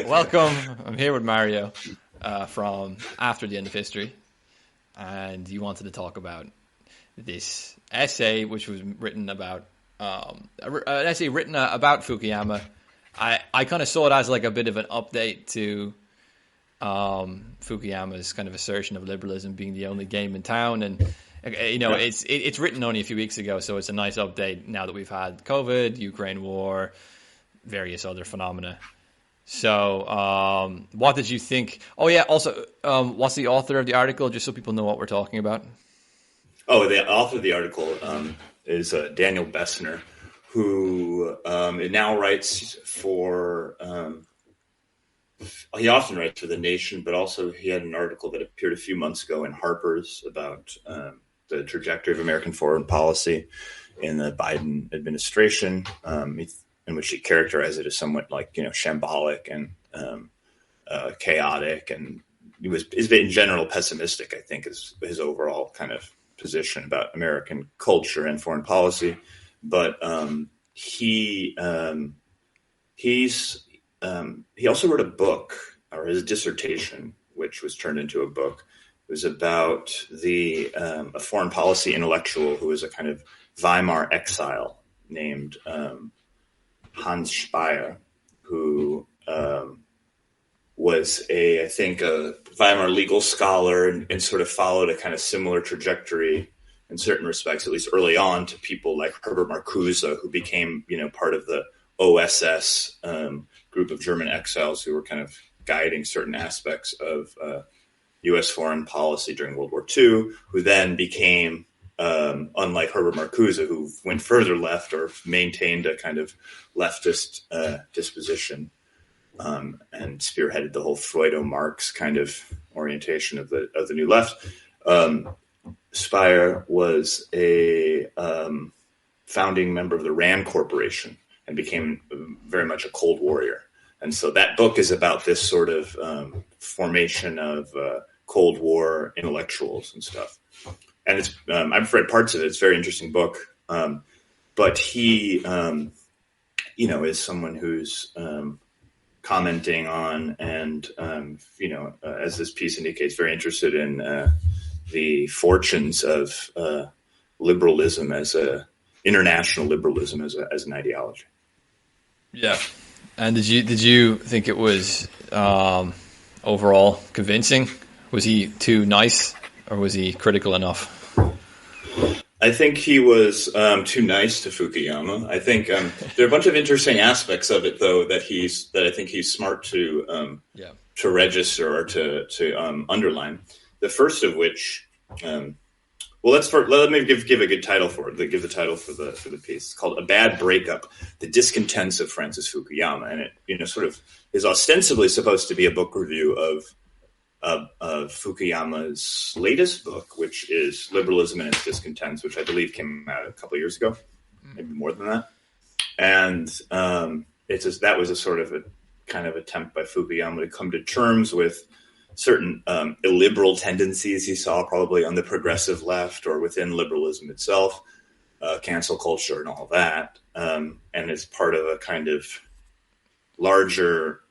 Welcome. I'm here with Mario from After the End of History, and you wanted to talk about this essay, which was written about an essay written about Fukuyama. I kind of saw it as like a bit of an update to Fukuyama's kind of assertion of liberalism being the only game in town, and it's written only a few weeks ago, so it's a nice update now that we've had COVID, Ukraine war, various other phenomena. So, what did you think? Oh yeah, also, what's the author of the article, just so people know what we're talking about? Oh, the author of the article is Daniel Besser, who now writes for. He often writes for The Nation, but also he had an article that appeared a few months ago in Harper's about the trajectory of American foreign policy in the Biden administration, in which he characterized it as somewhat like, shambolic and chaotic, and is in general pessimistic, I think, is his overall kind of position about American culture and foreign policy. But he also wrote a book, or his dissertation, which was turned into a book. It was about a foreign policy intellectual who was a kind of Weimar exile named Hans Speyer, who was I think a Weimar legal scholar and sort of followed a kind of similar trajectory in certain respects, at least early on, to people like Herbert Marcuse, who became, part of the OSS group of German exiles who were kind of guiding certain aspects of U.S. foreign policy during World War II, who then became, unlike Herbert Marcuse, who went further left or maintained a kind of leftist disposition, and spearheaded the whole Freudo-Marx kind of orientation of the new left. Speyer was a founding member of the RAND Corporation and became very much a Cold Warrior. And so that book is about this sort of formation of Cold War intellectuals and stuff. And it's I've read parts of it. It's a very interesting book. But he, is someone who's commenting on and, as this piece indicates, very interested in the fortunes of liberalism international liberalism as an ideology. Yeah. And did you think it was overall convincing? Was he too nice, or was he critical enough? I think he was too nice to Fukuyama. I think there are a bunch of interesting aspects of it, though, that I think he's smart to register or to underline. The first of which, let me give a good title for it. Give the title for the piece. It's called "A Bad Breakup: The Discontents of Francis Fukuyama," and it sort of is ostensibly supposed to be a book review of Fukuyama's latest book, which is Liberalism and Its Discontents, which I believe came out a couple of years ago, maybe more than that. And that was a sort of a kind of attempt by Fukuyama to come to terms with certain illiberal tendencies he saw probably on the progressive left or within liberalism itself, cancel culture and all that. And it's part of a kind of larger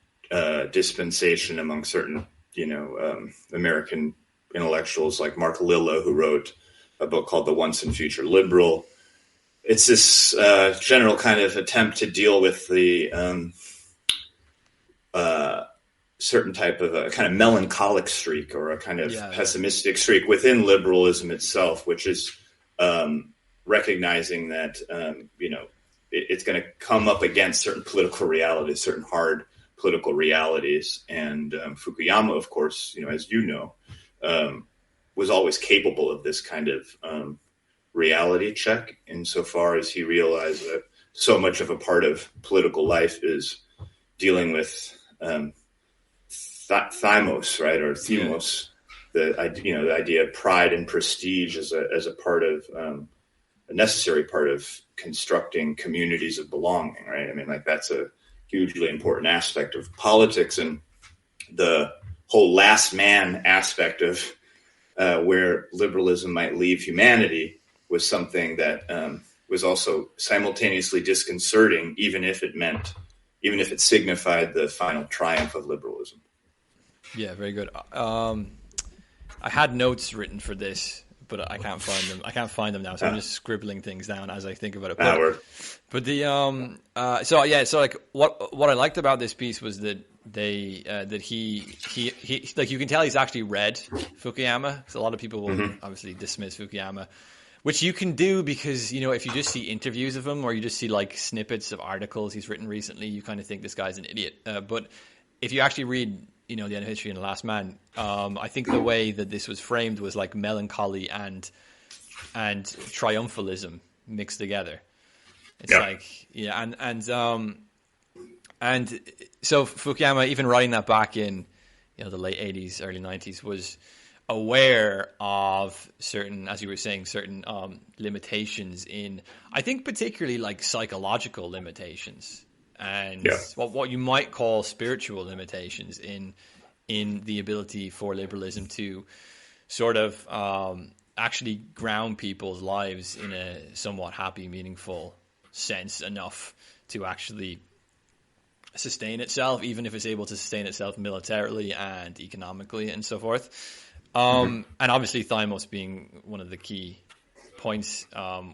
dispensation among certain American intellectuals like Mark Lilla, who wrote a book called The Once and Future Liberal. It's this general kind of attempt to deal with the certain type of a kind of melancholic streak or a kind of pessimistic streak within liberalism itself, which is recognizing that, it's going to come up against certain political realities, certain hard political realities. And Fukuyama, of course, as was always capable of this kind of reality check insofar as he realized that so much of a part of political life is dealing with thymos, right, or themos, the idea of pride and prestige as a part of a necessary part of constructing communities of belonging, right? I mean, like that's a hugely important aspect of politics, and the whole last man aspect of where liberalism might leave humanity was something that was also simultaneously disconcerting, even if it meant, even if it signified the final triumph of liberalism. Yeah, very good. I had notes written for this, but I can't find them. I can't find them now, so I'm just scribbling things down as I think about it. But the so like what I liked about this piece was that that he like, you can tell he's actually read Fukuyama, because a lot of people will obviously dismiss Fukuyama, which you can do because, you know, if you just see interviews of him or you just see like snippets of articles he's written recently, you kind of think this guy's an idiot. But if you actually read, you know, The End of History and The Last Man, I think the way that this was framed was like melancholy and triumphalism mixed together. It's and so Fukuyama, even writing that back in, you know, the late 80s, early 90s, was aware of certain, as you were saying, certain limitations in, I think, particularly like psychological limitations and what you might call spiritual limitations in the ability for liberalism to sort of actually ground people's lives in a somewhat happy, meaningful sense enough to actually sustain itself, even if it's able to sustain itself militarily and economically and so forth. And obviously Thymos being one of the key points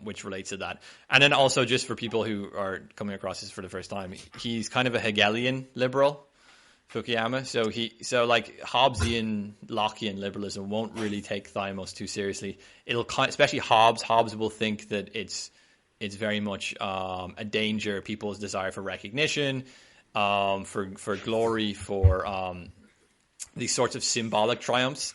which relates to that. And then also, just for people who are coming across this for the first time, he's kind of a Hegelian liberal, Fukuyama. So like Hobbesian, Lockean liberalism won't really take Thymos too seriously. Especially Hobbes. Hobbes will think that it's very much a danger, people's desire for recognition, for glory, for these sorts of symbolic triumphs.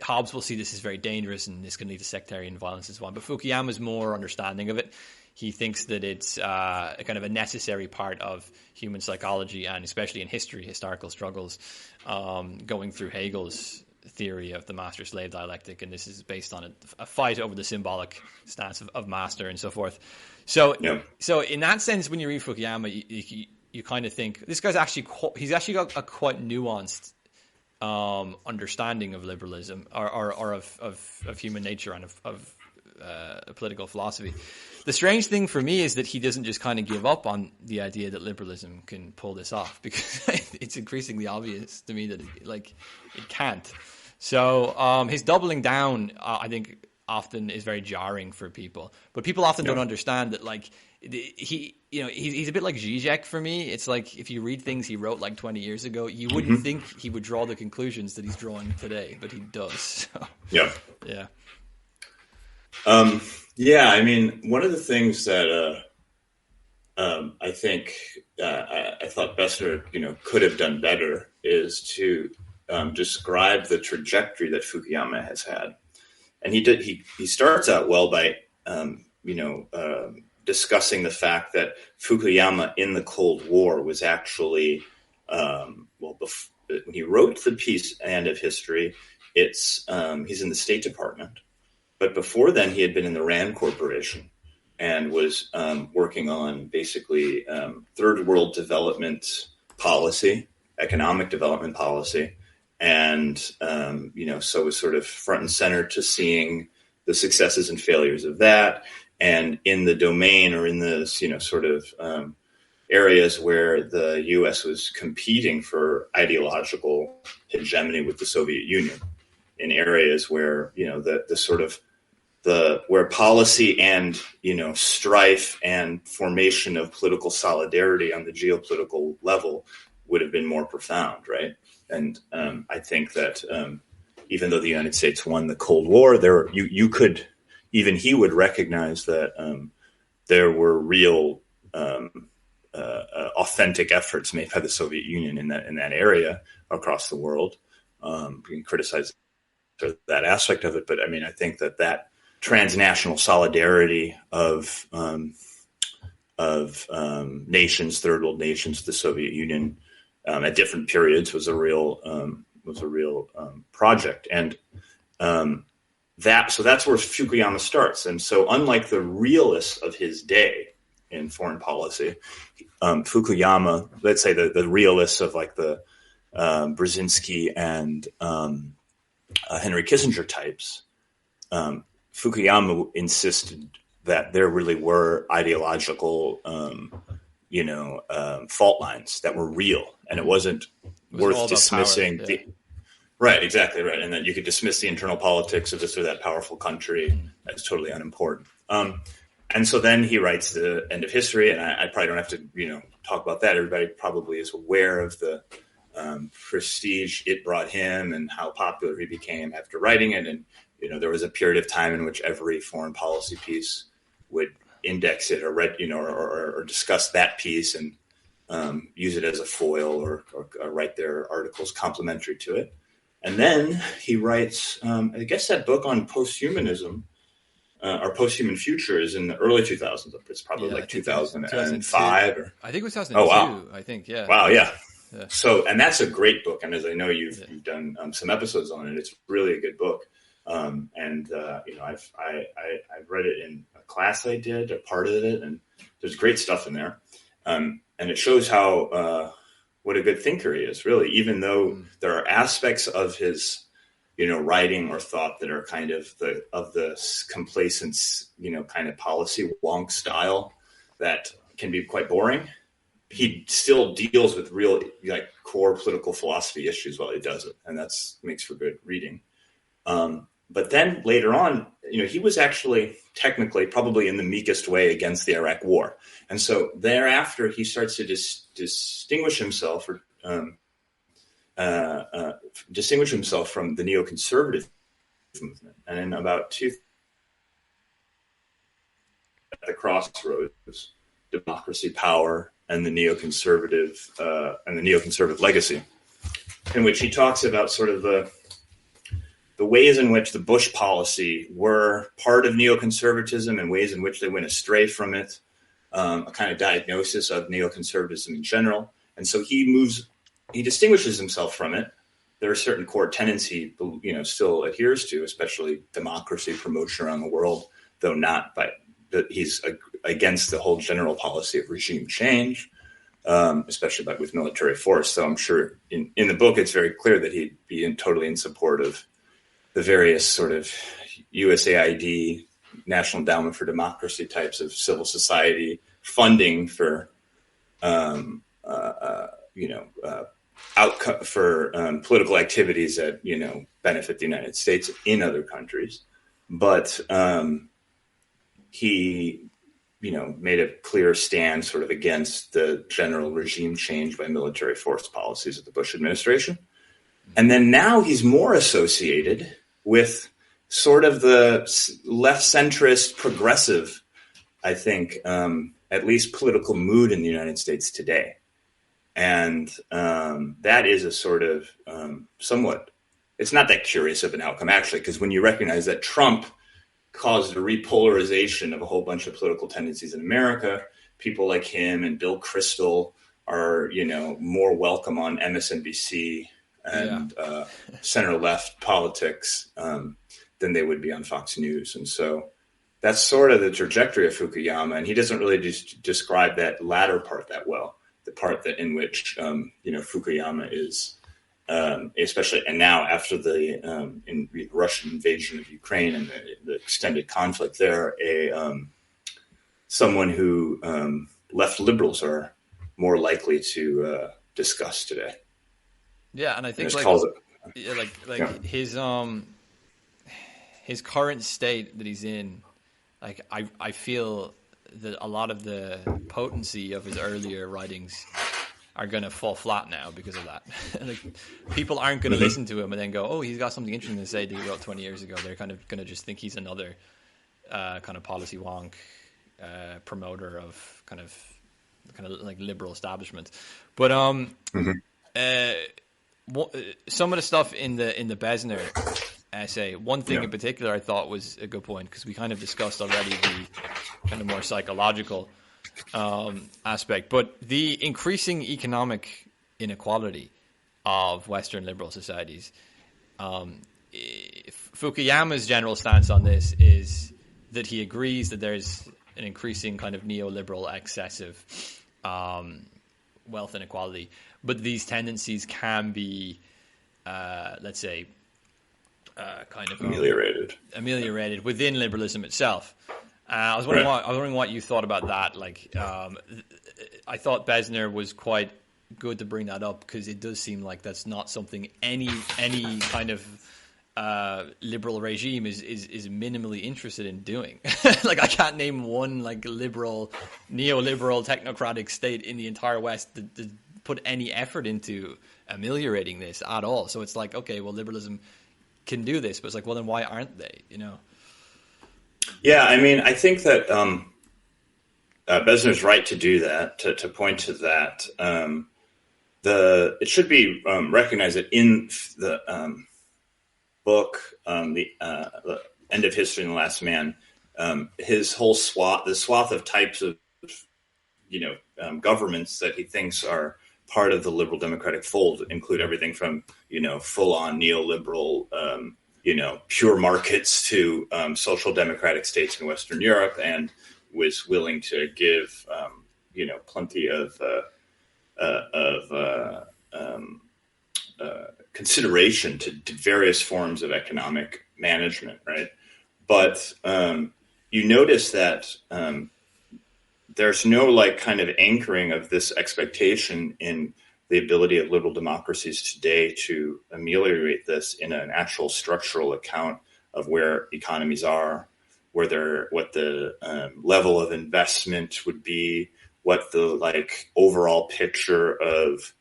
Hobbes will see this as very dangerous and this can lead to sectarian violence and so on. But Fukuyama is more understanding of it. He thinks that it's a kind of a necessary part of human psychology, and especially in history, historical struggles, going through Hegel's theory of the master-slave dialectic, and this is based on a fight over the symbolic stance of master and so forth. So in that sense, when you read Fukuyama, you kind of think this guy's actually he's actually got a quite nuanced understanding of liberalism or of human nature and of political philosophy. The strange thing for me is that he doesn't just kind of give up on the idea that liberalism can pull this off, because it's increasingly obvious to me that it can't. So his doubling down, I think, often is very jarring for people. But people often don't understand that, like, he's a bit like Zizek for me. It's like, if you read things he wrote like 20 years ago, you wouldn't think he would draw the conclusions that he's drawing today, but he does. So, I mean, one of the things that I think I thought Besser, could have done better is to describe the trajectory that Fukuyama has had. And he starts out well by, discussing the fact that Fukuyama in the Cold War was actually, when he wrote the piece End of History, he's in the State Department. But before then, he had been in the Rand Corporation and was working on basically third world development policy, economic development policy. And, so was sort of front and center to seeing the successes and failures of that. And in the domain, or in the, areas where the U.S. was competing for ideological hegemony with the Soviet Union, in areas where, where policy and, strife and formation of political solidarity on the geopolitical level would have been more profound, right? And I think that even though the United States won the Cold War, he would recognize that there were real authentic efforts made by the Soviet Union in that area across the world. You can criticize that aspect of it, but I mean, I think that transnational solidarity of nations, third world nations, the Soviet Union, at different periods was a real project, and that's where Fukuyama starts. And so, unlike the realists of his day in foreign policy, Fukuyama, let's say the realists of like the Brzezinski and Henry Kissinger types, Fukuyama insisted that there really were ideological fault lines that were real, and it wasn't worth dismissing. Power, yeah. Right, exactly right, and that you could dismiss the internal politics of this or that powerful country as totally unimportant. And so then he writes The End of History, and I probably don't have to talk about that. Everybody probably is aware of the prestige it brought him and how popular he became after writing it. And there was a period of time in which every foreign policy piece would index it or read, or discuss that piece and use it as a foil or write their articles complimentary to it. And then he writes, I guess that book on posthumanism, or posthuman future, is in the early 2000s. It's probably 2005. Or, I think it was 2002. Oh, wow. I think, yeah. Wow, yeah. So, and that's a great book. And as I know you've done some episodes on it, it's really a good book. I've read it in a class I did, a part of it, and there's great stuff in there. And it shows how what a good thinker he is, really, even though there are aspects of his, writing or thought that are kind of the complacent, kind of policy wonk style that can be quite boring. He still deals with real core political philosophy issues while he does it, and makes for good reading. But then later on, he was actually technically probably in the meekest way against the Iraq War. And so thereafter, he starts to distinguish himself from the neoconservative movement. And in about at the crossroads, democracy, power, and the neoconservative legacy, in which he talks about sort of the ways in which the Bush policy were part of neoconservatism and ways in which they went astray from it, a kind of diagnosis of neoconservatism in general. And so he distinguishes himself from it. There are certain core tenets he, still adheres to, especially democracy promotion around the world, though not he's against the whole general policy of regime change, especially with military force. So I'm sure in the book, it's very clear that he'd be totally in support of the various sort of USAID, National Endowment for Democracy types of civil society funding for, outcome for political activities that benefit the United States in other countries. But he, made a clear stand sort of against the general regime change by military force policies of the Bush administration. And then now he's more associated with sort of the left centrist progressive, I think, at least political mood in the United States today. And that is a sort of somewhat, it's not that curious of an outcome, actually, because when you recognize that Trump caused a repolarization of a whole bunch of political tendencies in America, people like him and Bill Kristol are, more welcome on MSNBC and center-left politics than they would be on Fox News. And so that's sort of the trajectory of Fukuyama. And he doesn't really describe that latter part that well, the part that in which, Fukuyama is, especially, and now after the Russian invasion of Ukraine and the extended conflict there, someone who left liberals are more likely to discuss today. Yeah, and I think his current state that he's in, I feel that a lot of the potency of his earlier writings are going to fall flat now because of that. People aren't going to listen to him and then go, "Oh, he's got something interesting to say that he wrote 20 years ago." They're kind of going to just think he's another kind of policy wonk promoter of kind of like liberal establishment. But some of the stuff in the Besner essay, one thing in particular I thought was a good point, because we kind of discussed already the kind of more psychological aspect, but the increasing economic inequality of Western liberal societies. Fukuyama's general stance on this is that he agrees that there's an increasing kind of neoliberal excessive wealth inequality, but these tendencies can be, let's say, kind of ameliorated within liberalism itself. I was wondering what you thought about that. I thought Besner was quite good to bring that up, because it does seem like that's not something any kind of liberal regime is minimally interested in doing. Like, I can't name one like liberal, neoliberal, technocratic state in the entire West that put any effort into ameliorating this at all. So it's like, okay, well, liberalism can do this, but it's like, well, then why aren't they? You know? Yeah, I mean, I think that Besner's right to do that, to point to that. It should be recognized that in the book, the End of History and the Last Man, his whole the swath of types of governments that he thinks are part of the liberal democratic fold include everything from full on neoliberal pure markets to social democratic states in Western Europe, and was willing to give plenty of consideration to various forms of economic management, right? But you notice that there's no like kind of anchoring of this expectation in the ability of liberal democracies today to ameliorate this in an actual structural account of where economies are, what the level of investment would be, what the like overall picture of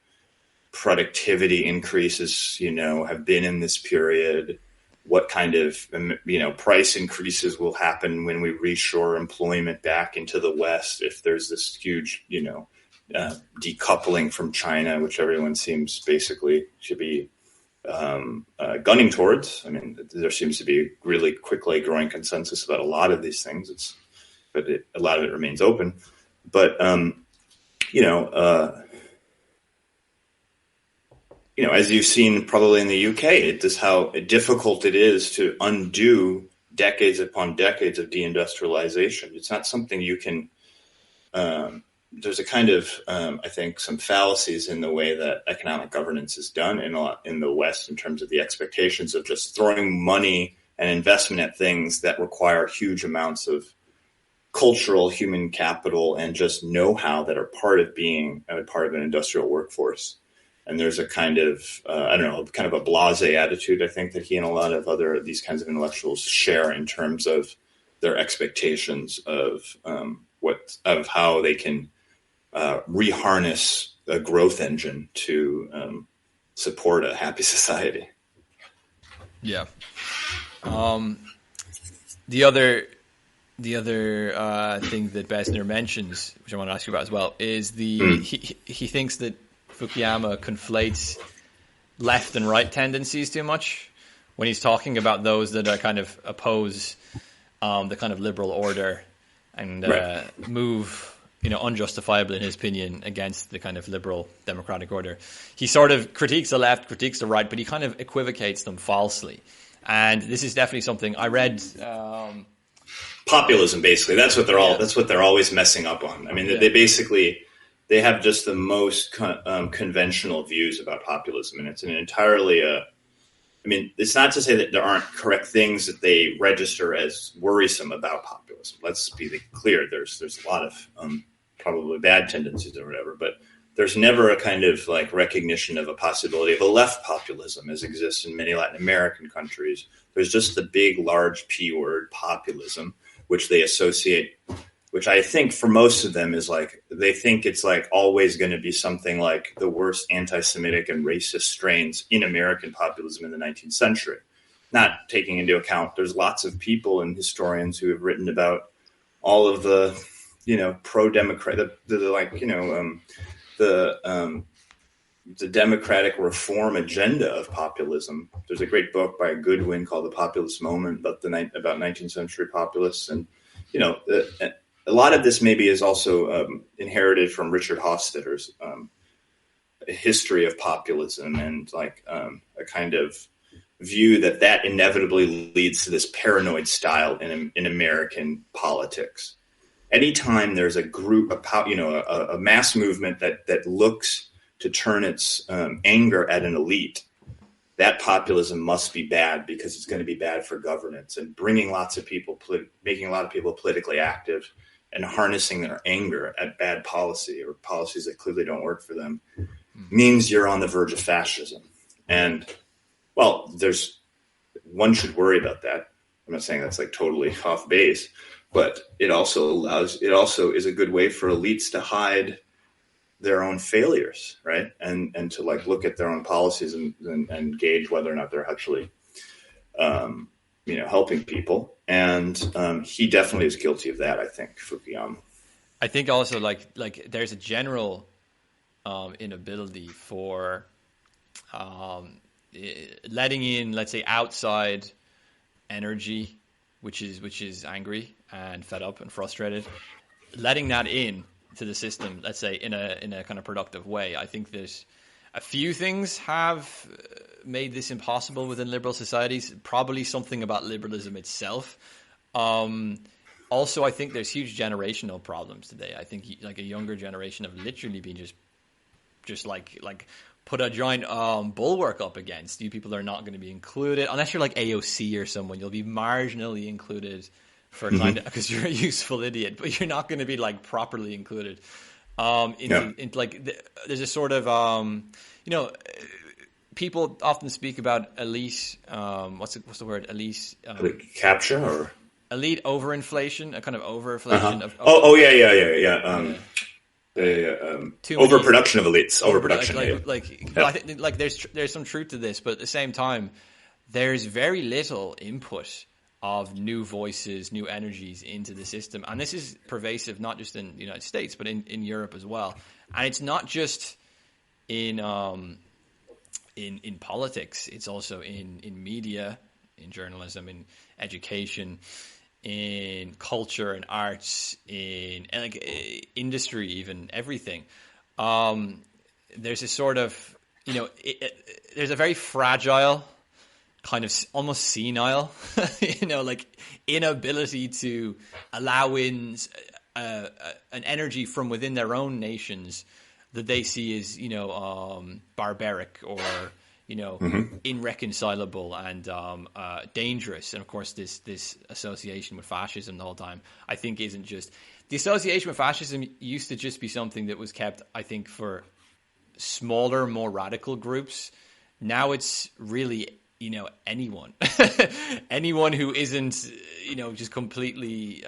productivity increases, have been in this period, what kind of, price increases will happen when we reshore employment back into the West, if there's this huge, decoupling from China, which everyone seems basically should be gunning towards. I mean, there seems to be really quickly growing consensus about a lot of these things. A lot of it remains open. But, as you've seen probably in the UK, it is how difficult it is to undo decades upon decades of deindustrialization. It's not something you can. There's a kind of, I think, some fallacies in the way that economic governance is done in the West in terms of the expectations of just throwing money and investment at things that require huge amounts of cultural human capital and just know-how that are part of being part of an industrial workforce. And there's a kind of, kind of a blasé attitude, I think, that he and a lot of these kinds of intellectuals share in terms of their expectations of how they can reharness a growth engine to support a happy society. Yeah. The other thing that Besner mentions, which I want to ask you about as well, is he thinks that Fukuyama conflates left and right tendencies too much when he's talking about those that are kind of oppose the kind of liberal order and move, unjustifiably, in his opinion, against the kind of liberal democratic order. He sort of critiques the left, critiques the right, but he kind of equivocates them falsely. And this is definitely something I read. Populism, basically, that's what they're all. That's what they're always messing up on. I mean, they have just the most conventional views about populism, and it's an entirely. It's not to say that there aren't correct things that they register as worrisome about populism. Let's be clear. There's a lot of probably bad tendencies or whatever, but there's never a kind of like recognition of a possibility of a left populism as exists in many Latin American countries. There's just the big, large P word, populism, which they associate, which I think for most of them is like, they think it's like always going to be something like the worst anti-Semitic and racist strains in American populism in the 19th century. Not taking into account, there's lots of people and historians who have written about all of the, pro-democrat, the democratic reform agenda of populism. There's a great book by Goodwin called The Populist Moment about 19th century populists. And, a lot of this maybe is also inherited from Richard Hofstadter's history of populism and like a kind of view that inevitably leads to this paranoid style in American politics. Anytime there's a group, a mass movement that looks to turn its anger at an elite, that populism must be bad because it's going to be bad for governance and making a lot of people politically active and harnessing their anger at bad policy or policies that clearly don't work for them means you're on the verge of fascism. And well, one should worry about that. I'm not saying that's like totally off base, but it also is a good way for elites to hide their own failures, right? And to like look at their own policies and gauge whether or not they're actually, helping people. And he definitely is guilty of that, I think, Fukuyama. I think also like there's a general inability for letting in, let's say, outside energy, which is angry and fed up and frustrated, letting that in to the system, let's say in a kind of productive way. I think that a few things have made this impossible within liberal societies. Probably something about liberalism itself. Also, I think there's huge generational problems today. I think like a younger generation have literally been just like put a giant bulwark up against. You people are not going to be included unless you're like AOC or someone. You'll be marginally included for kind of because you're a useful idiot, but you're not going to be like properly included. Into like there's a sort of people often speak about elite. What's the word? Elite capture or elite overinflation, a kind of overinflation of. Overproduction of elites. Overproduction. I think like there's some truth to this, but at the same time, there's very little input of new voices, new energies into the system, and this is pervasive not just in the United States but in Europe as well. And it's not just in politics; it's also in media, in journalism, in education, in culture and arts, in like industry, even everything. There's a sort of there's a very fragile, kind of almost senile, like inability to allow in an energy from within their own nations that they see as barbaric or irreconcilable and dangerous. And of course, this association with fascism the whole time, I think, isn't just the association with fascism used to just be something that was kept, I think, for smaller, more radical groups. Now it's really anyone who isn't just completely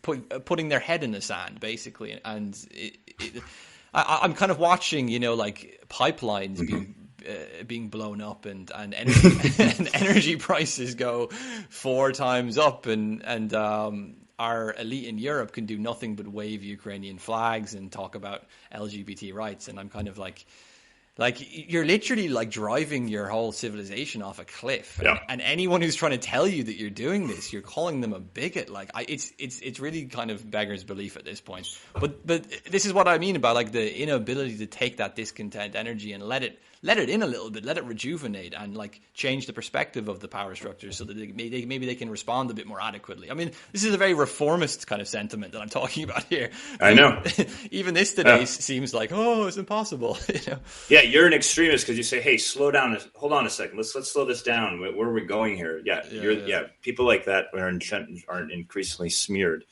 putting their head in the sand, basically. And I'm kind of watching like pipelines being blown up and energy, and energy prices go 4 times up, and our elite in Europe can do nothing but wave Ukrainian flags and talk about LGBT rights. And I'm kind of like you're literally like driving your whole civilization off a cliff. Yeah. And anyone who's trying to tell you that you're doing this, you're calling them a bigot. Like it's really kind of beggars belief at this point. But this is what I mean about like the inability to take that discontent energy and let it in a little bit, let it rejuvenate and like change the perspective of the power structure so that maybe they can respond a bit more adequately. I mean, this is a very reformist kind of sentiment that I'm talking about here. I know. Even this today seems like, oh, it's impossible. Yeah, you're an extremist because you say, "Hey, slow down. Hold on a second. Let's slow this down. Where are we going here?" Yeah. People like that are increasingly smeared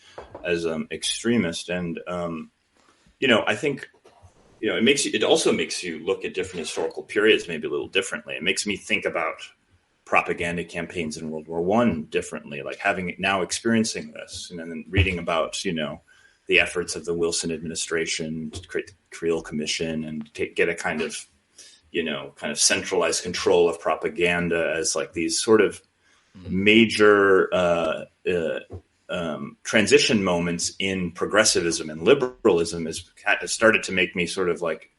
as extremist, and I think it also makes you look at different historical periods maybe a little differently. It makes me think about propaganda campaigns in World War I differently, like experiencing this, and then reading about the efforts of the Wilson administration to create the Creel Commission and get a kind of centralized control of propaganda as like these sort of major transition moments in progressivism and liberalism has started to make me sort of like,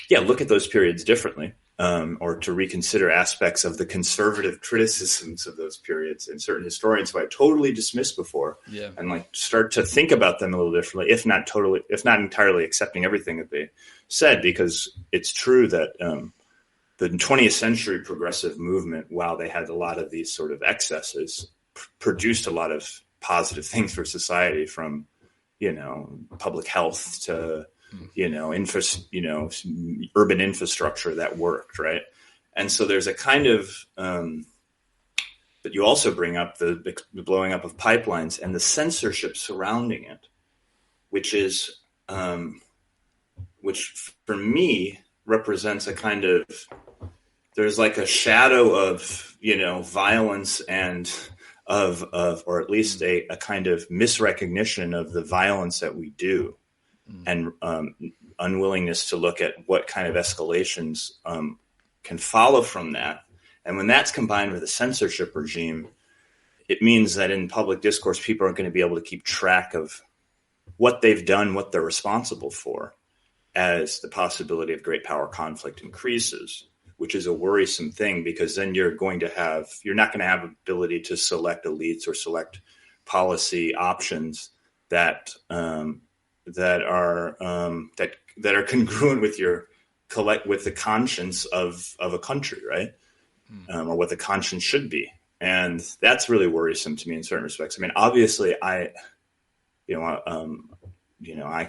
look at those periods differently, or to reconsider aspects of the conservative criticisms of those periods and certain historians who I totally dismissed before, and like start to think about them a little differently, if not entirely accepting everything that they said, because it's true that the 20th century progressive movement, while they had a lot of these sort of excesses, produced a lot of positive things for society, from public health to urban infrastructure that worked, right? And so there's a kind of But you also bring up the blowing up of pipelines and the censorship surrounding it, which is, which for me represents a kind of, there's like a shadow of, violence and or at least a kind of misrecognition of the violence that we do, and unwillingness to look at what kind of escalations can follow from that. And when that's combined with a censorship regime, it means that in public discourse, people aren't going to be able to keep track of what they've done, what they're responsible for, as the possibility of great power conflict increases, which is a worrisome thing, because then you're not going to have ability to select elites or select policy options that are congruent with with the conscience of a country, right? Or what the conscience should be. And that's really worrisome to me in certain respects. I mean, obviously I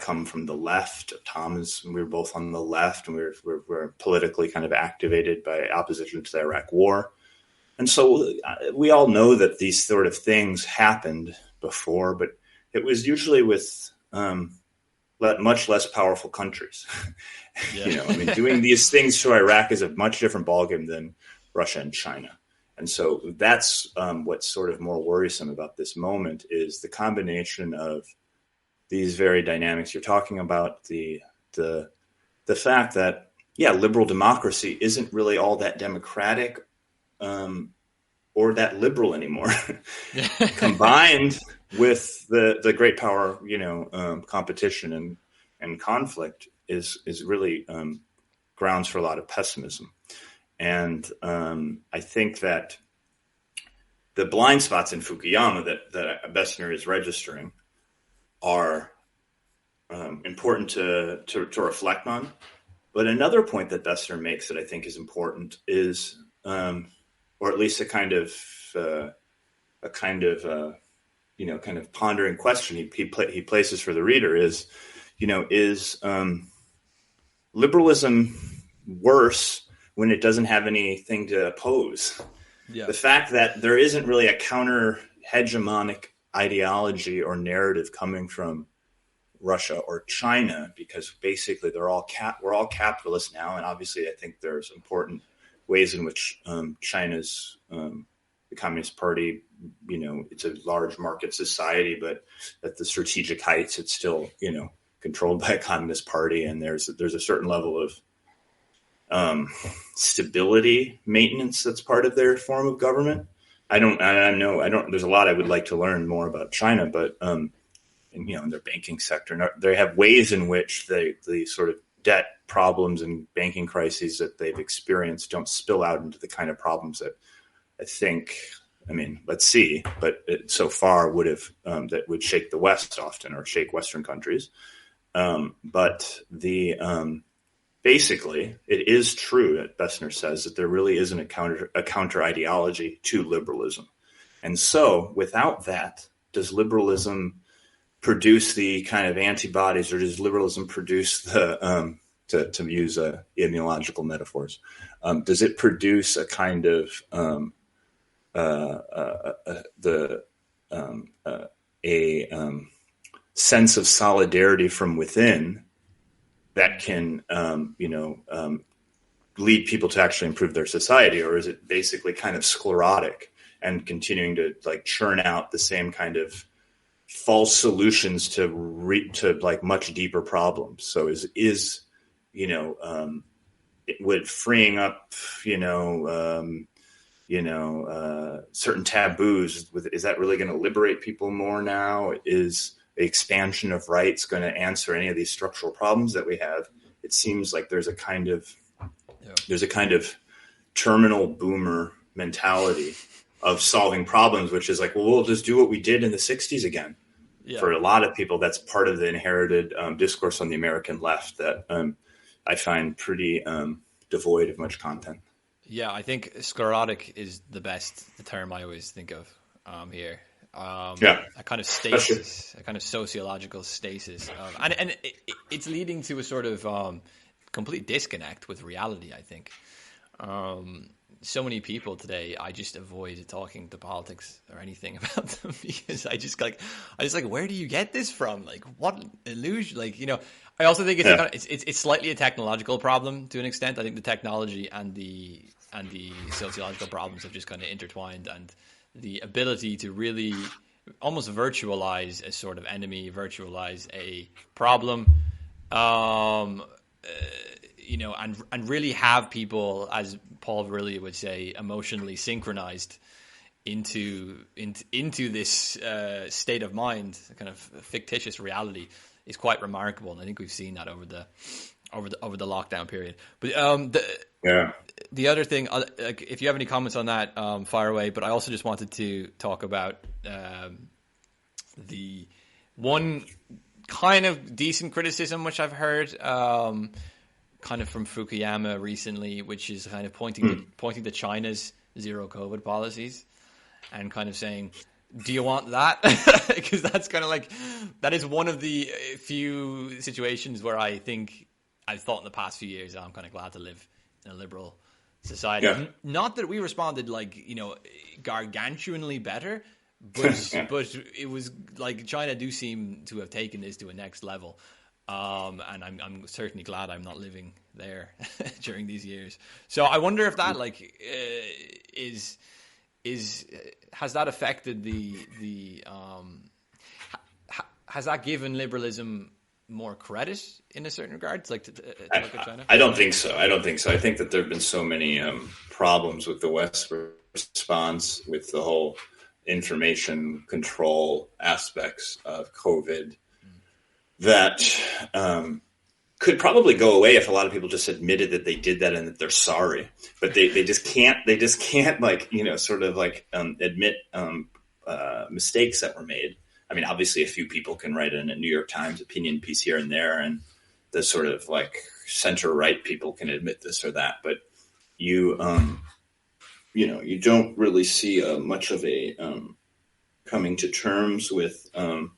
come from the left. We were both on the left, and we're politically kind of activated by opposition to the Iraq War. And so we all know that these sort of things happened before, but it was usually with much less powerful countries. Yeah. Doing these things to Iraq is a much different ballgame than Russia and China. And so that's what's sort of more worrisome about this moment, is the combination of these very dynamics you're talking about, the fact that, liberal democracy isn't really all that democratic or that liberal anymore, combined with the great power, competition and conflict is really grounds for a lot of pessimism. And I think that the blind spots in Fukuyama that Besser is registering are important to reflect on. But another point that Besser makes that I think is important is, or at least a kind of pondering question he places for the reader is, is liberalism worse when it doesn't have anything to oppose? Yeah. The fact that there isn't really a counter hegemonic ideology or narrative coming from Russia or China, because basically we're all capitalists now, and obviously I think there's important ways in which China's the Communist Party, it's a large market society, but at the strategic heights, it's still controlled by a Communist Party, and there's a certain level of stability maintenance that's part of their form of government. I don't. There's a lot I would like to learn more about China, but in their banking sector, they have ways in which the sort of debt problems and banking crises that they've experienced don't spill out into the kind of problems that I think. I mean, let's see, but so far would have that would shake the West often, or shake Western countries. But basically, it is true that Besser says that there really isn't a counter ideology to liberalism. And so without that, does liberalism produce the kind of antibodies, or does liberalism produce the, to use immunological metaphors, does it produce a kind of sense of solidarity from within that can, lead people to actually improve their society? Or is it basically kind of sclerotic and continuing to churn out the same kind of false solutions to much deeper problems? So would freeing up, certain taboos, is that really going to liberate people more now? Is the expansion of rights going to answer any of these structural problems that we have? It seems like there's a kind of terminal boomer mentality of solving problems, which is we'll just do what we did in the 60s again. Yeah. For a lot of people, that's part of the inherited discourse on the American left that I find pretty devoid of much content. Yeah, I think sclerotic is the term I always think of here. A kind of stasis, a kind of sociological stasis, and it's leading to a sort of complete disconnect with reality, I think. so many people today, I just avoid talking to politics or anything about them because I just like, where do you get this from? Like, what illusion? Like, I also think it's slightly a technological problem to an extent. I think the technology and the sociological problems have just kind of intertwined, and the ability to really almost virtualize a sort of enemy, virtualize a problem, and really have people, as Paul Virilio would say, emotionally synchronized into this state of mind, kind of fictitious reality, is quite remarkable. And I think we've seen that over the lockdown period. But the other thing, like, if you have any comments on that, fire away. But I also just wanted to talk about the one kind of decent criticism which I've heard, kind of from Fukuyama recently, which is kind of pointing to China's zero COVID policies and kind of saying, do you want that? Because that's kind of like, that is one of the few situations where I think I've thought in the past few years, I'm kind of glad to live in a liberal society. Yeah. Not that we responded gargantuanly better, but but it was like China do seem to have taken this to a next level. And I'm certainly glad I'm not living there during these years. So I wonder if that has that affected has that given liberalism more credit in a certain regard? Like to look at China? I don't think so. I think that there have been so many problems with the West's response, with the whole information control aspects of COVID, that could probably go away if a lot of people just admitted that they did that and that they're sorry. But they just can't admit mistakes that were made. I mean, obviously a few people can write in a New York Times opinion piece here and there, and the sort of like center right people can admit this or that. But you don't really see much of a coming to terms with the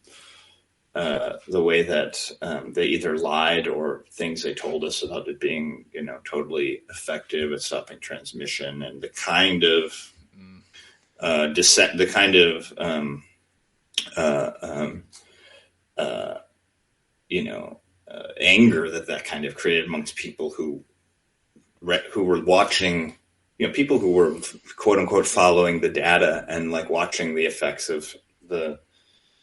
way that they either lied or things they told us about it being, totally effective at stopping transmission, and the kind of dissent, the kind of anger that kind of created amongst people who were watching, people who were quote unquote following the data and like watching the effects of the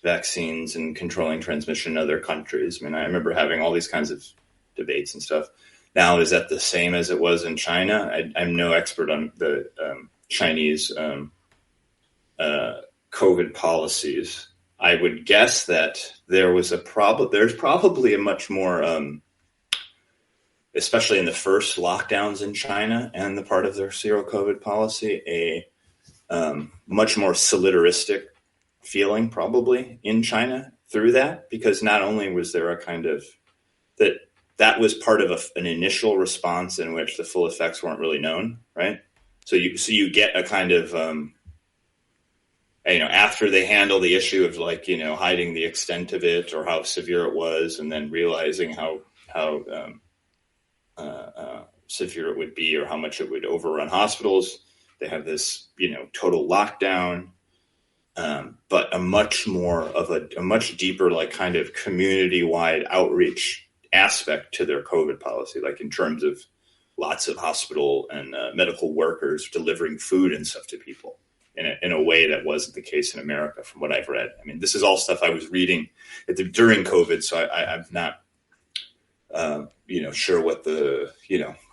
vaccines and controlling transmission in other countries. I mean, I remember having all these kinds of debates and stuff. Now, is that the same as it was in China? I'm no expert on the Chinese COVID policies. I would guess that there's probably a much more, especially in the first lockdowns in China and the part of their zero COVID policy, a much more solidaristic feeling probably in China through that, because not only was there a kind of that was part of an initial response in which the full effects weren't really known, right? So you get a kind of after they handle the issue of hiding the extent of it or how severe it was, and then realizing how severe it would be or how much it would overrun hospitals, they have this total lockdown. But a much deeper, kind of community-wide outreach aspect to their COVID policy, like in terms of lots of hospital and medical workers delivering food and stuff to people in a way that wasn't the case in America, from what I've read. I mean, this is all stuff I was reading during COVID, so I'm not, sure what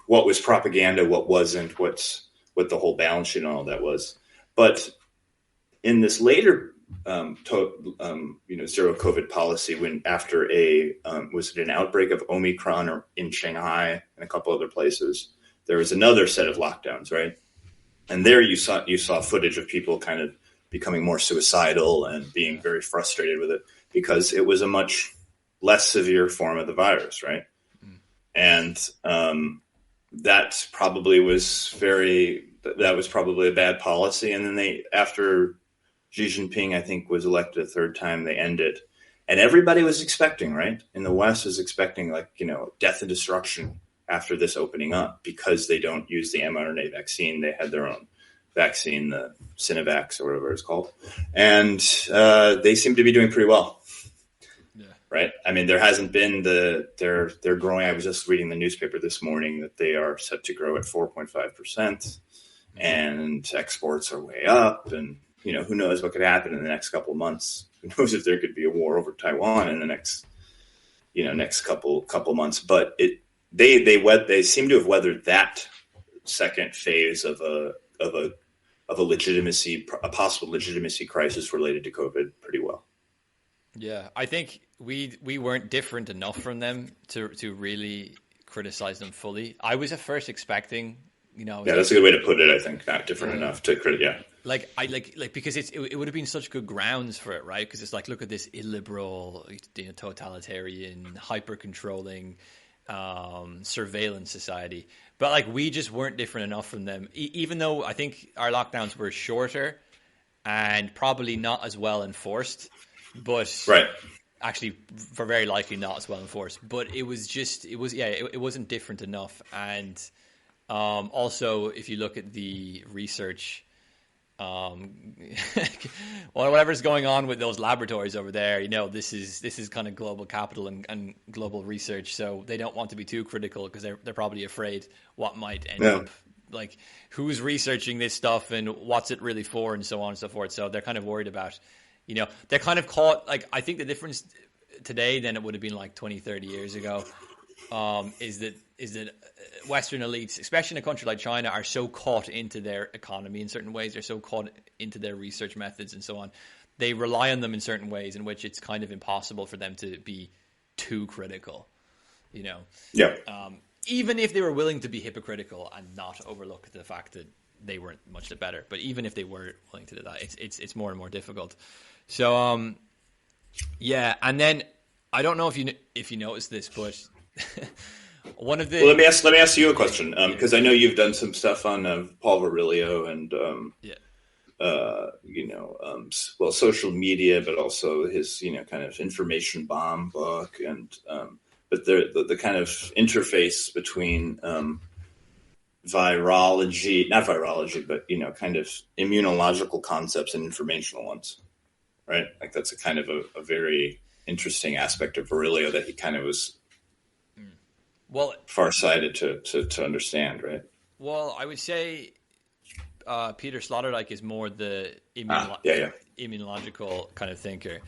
what was propaganda, what wasn't, what the whole balance sheet and all that was, but in this later, zero COVID policy, when after was it an outbreak of Omicron or in Shanghai and a couple other places, there was another set of lockdowns, right? And there you saw footage of people kind of becoming more suicidal and being very frustrated with it because it was a much less severe form of the virus, right? And that probably was probably a bad policy. And then after Xi Jinping, I think, was elected a third time, they ended. And everybody was expecting, right? In the West was expecting death and destruction after this opening up because they don't use the mRNA vaccine. They had their own vaccine, the Sinovac or whatever it's called, and they seem to be doing pretty well. Yeah. Right. I mean, there hasn't been they're growing. I was just reading the newspaper this morning that they are set to grow at 4.5%, and exports are way up. And who knows what could happen in the next couple of months? Who knows if there could be a war over Taiwan in the next couple months? But they seem to have weathered that second phase of a possible legitimacy crisis related to COVID pretty well. Yeah, I think we weren't different enough from them to really criticize them fully. I was at first expecting, that's a good way to put it. I think not different enough to criticize. Yeah. Because it would have been such good grounds for it, right? Because it's like, look at this illiberal, totalitarian, hyper controlling surveillance society. But we just weren't different enough from them, even though I think our lockdowns were shorter and probably not as well enforced. But right. Actually, for very likely not as well enforced. But it wasn't different enough. And also, if you look at the research, whatever's going on with those laboratories over there, this is kind of global capital and global research. So they don't want to be too critical because they're probably afraid what might end up. Like, who's researching this stuff and what's it really for, and so on and so forth. So they're kind of worried about. They're kind of caught, I think the difference today than it would have been 20, 30 years ago is that Western elites, especially in a country like China, are so caught into their economy in certain ways. They're so caught into their research methods and so on. They rely on them in certain ways in which it's kind of impossible for them to be too critical, Yeah. Even if they were willing to be hypocritical and not overlook the fact that they weren't much better. But even if they were willing to do that, it's more and more difficult. So, yeah, and then I don't know if you noticed this, but one of the let me ask you a question because I know you've done some stuff on Paul Virilio and social media, but also his kind of information bomb book and but the kind of interface between virology, not virology, but kind of immunological concepts and informational ones. Right, that's a kind of a very interesting aspect of Virilio that he kind of was far-sighted to understand, right? Well, I would say Peter Sloterdijk is more the immunological kind of thinker,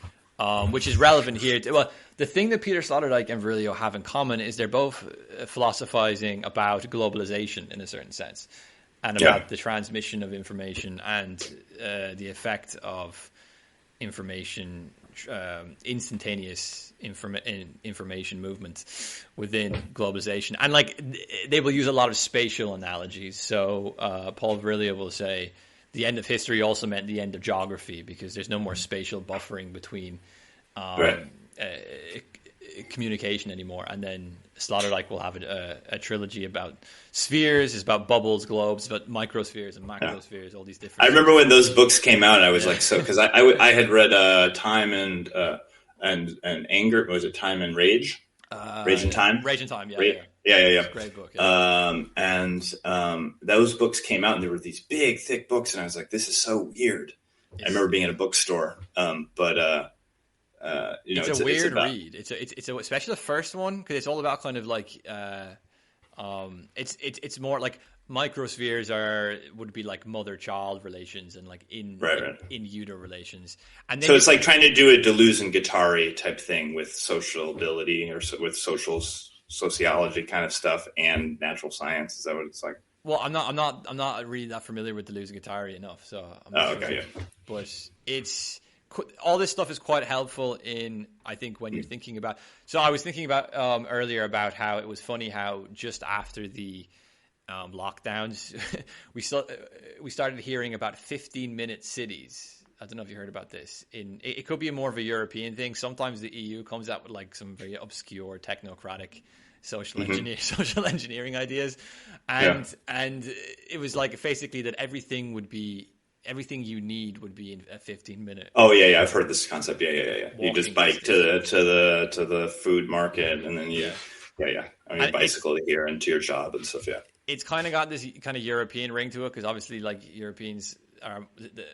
which is relevant here. Well, the thing that Peter Sloterdijk and Virilio have in common is they're both philosophizing about globalization in a certain sense, and about the transmission of information and the effect of information, instantaneous information movement within globalization. And they will use a lot of spatial analogies. So Paul Virilio will say the end of history also meant the end of geography because there's no more spatial buffering between communication anymore. And then Sloterdijk will have a trilogy about spheres, it's about bubbles, globes, about microspheres and macrospheres, all these different. I remember when those books came out, I was because I had read Time and Anger. Was it Time and Rage? Rage and Time. Rage and Time. Yeah. It's a great book. Yeah. And those books came out, and there were these big, thick books, and I was like, "This is so weird." I remember being in a bookstore, it's a weird read. It's especially the first one because it's all about kind of it's more like microspheres would be like mother-child relations and in utero relations, and then so it's like trying to do a Deleuze and Guattari type thing with social ability or with social sociology kind of stuff and natural science. Is that what it's like? Well, I'm not really that familiar with Deleuze and Guattari enough, so I'm not sure. Okay, yeah. But it's all this stuff is quite helpful in, I think, when you're thinking about. So I was thinking about earlier about how it was funny how just after the lockdowns, we started hearing about 15-minute cities. I don't know if you heard about this. It could be more of a European thing. Sometimes the EU comes out with some very obscure technocratic social engineering ideas, and it was basically that everything you need would be in a 15-minute. Oh yeah, I've heard this concept. Yeah. You just bike to the food market, and then Yeah. I mean, bicycle here and to your job and stuff. Yeah. It's kind of got this kind of European ring to it because obviously, like Europeans are, the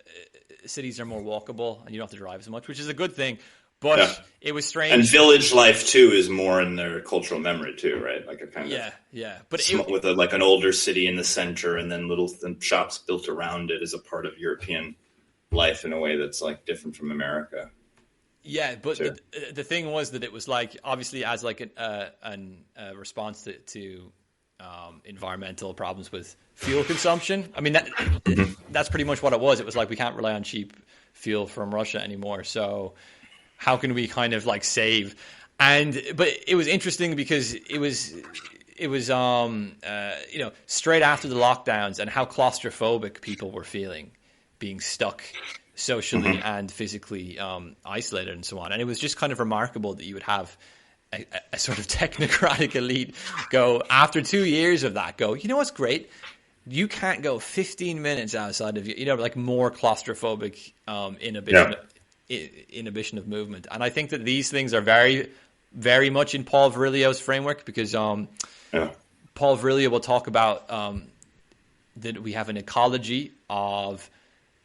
cities are more walkable and you don't have to drive so much, which is a good thing. But it was strange. And village life too is more in their cultural memory too, right? Like a kind of But with like an older city in the center and then little shops built around it as a part of European life in a way that's like different from America. Yeah, but the thing was that it was like obviously as like a response to environmental problems with fuel consumption. I mean that's pretty much what it was. It was like we can't rely on cheap fuel from Russia anymore. So how can we kind of like save? But it was interesting because it was straight after the lockdowns and how claustrophobic people were feeling, being stuck socially and physically isolated and so on. And it was just kind of remarkable that you would have a sort of technocratic elite go after 2 years of that you know what's great? You can't go 15 minutes outside of like more claustrophobic inhibition of movement. And I think that these things are very, very much in Paul Virilio's framework because Paul Virilio will talk about that we have an ecology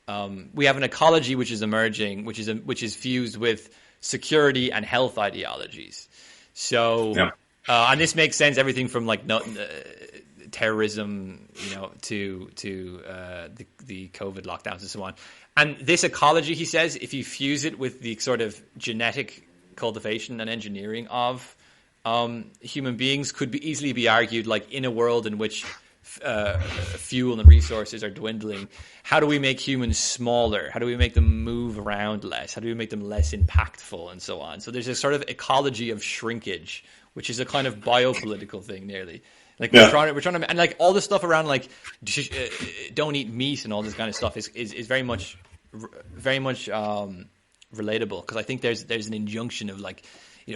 which is emerging, which is fused with security and health ideologies. So, and this makes sense. Everything from like terrorism, to the COVID lockdowns and so on. And this ecology, he says, if you fuse it with the sort of genetic cultivation and engineering of human beings, could easily be argued like in a world in which fuel and resources are dwindling, how do we make humans smaller? How do we make them move around less? How do we make them less impactful and so on? So there's a sort of ecology of shrinkage, which is a kind of biopolitical thing nearly. Like we're trying to, and like all the stuff around like don't eat meat and all this kind of stuff is very much relatable because I think there's an injunction of like,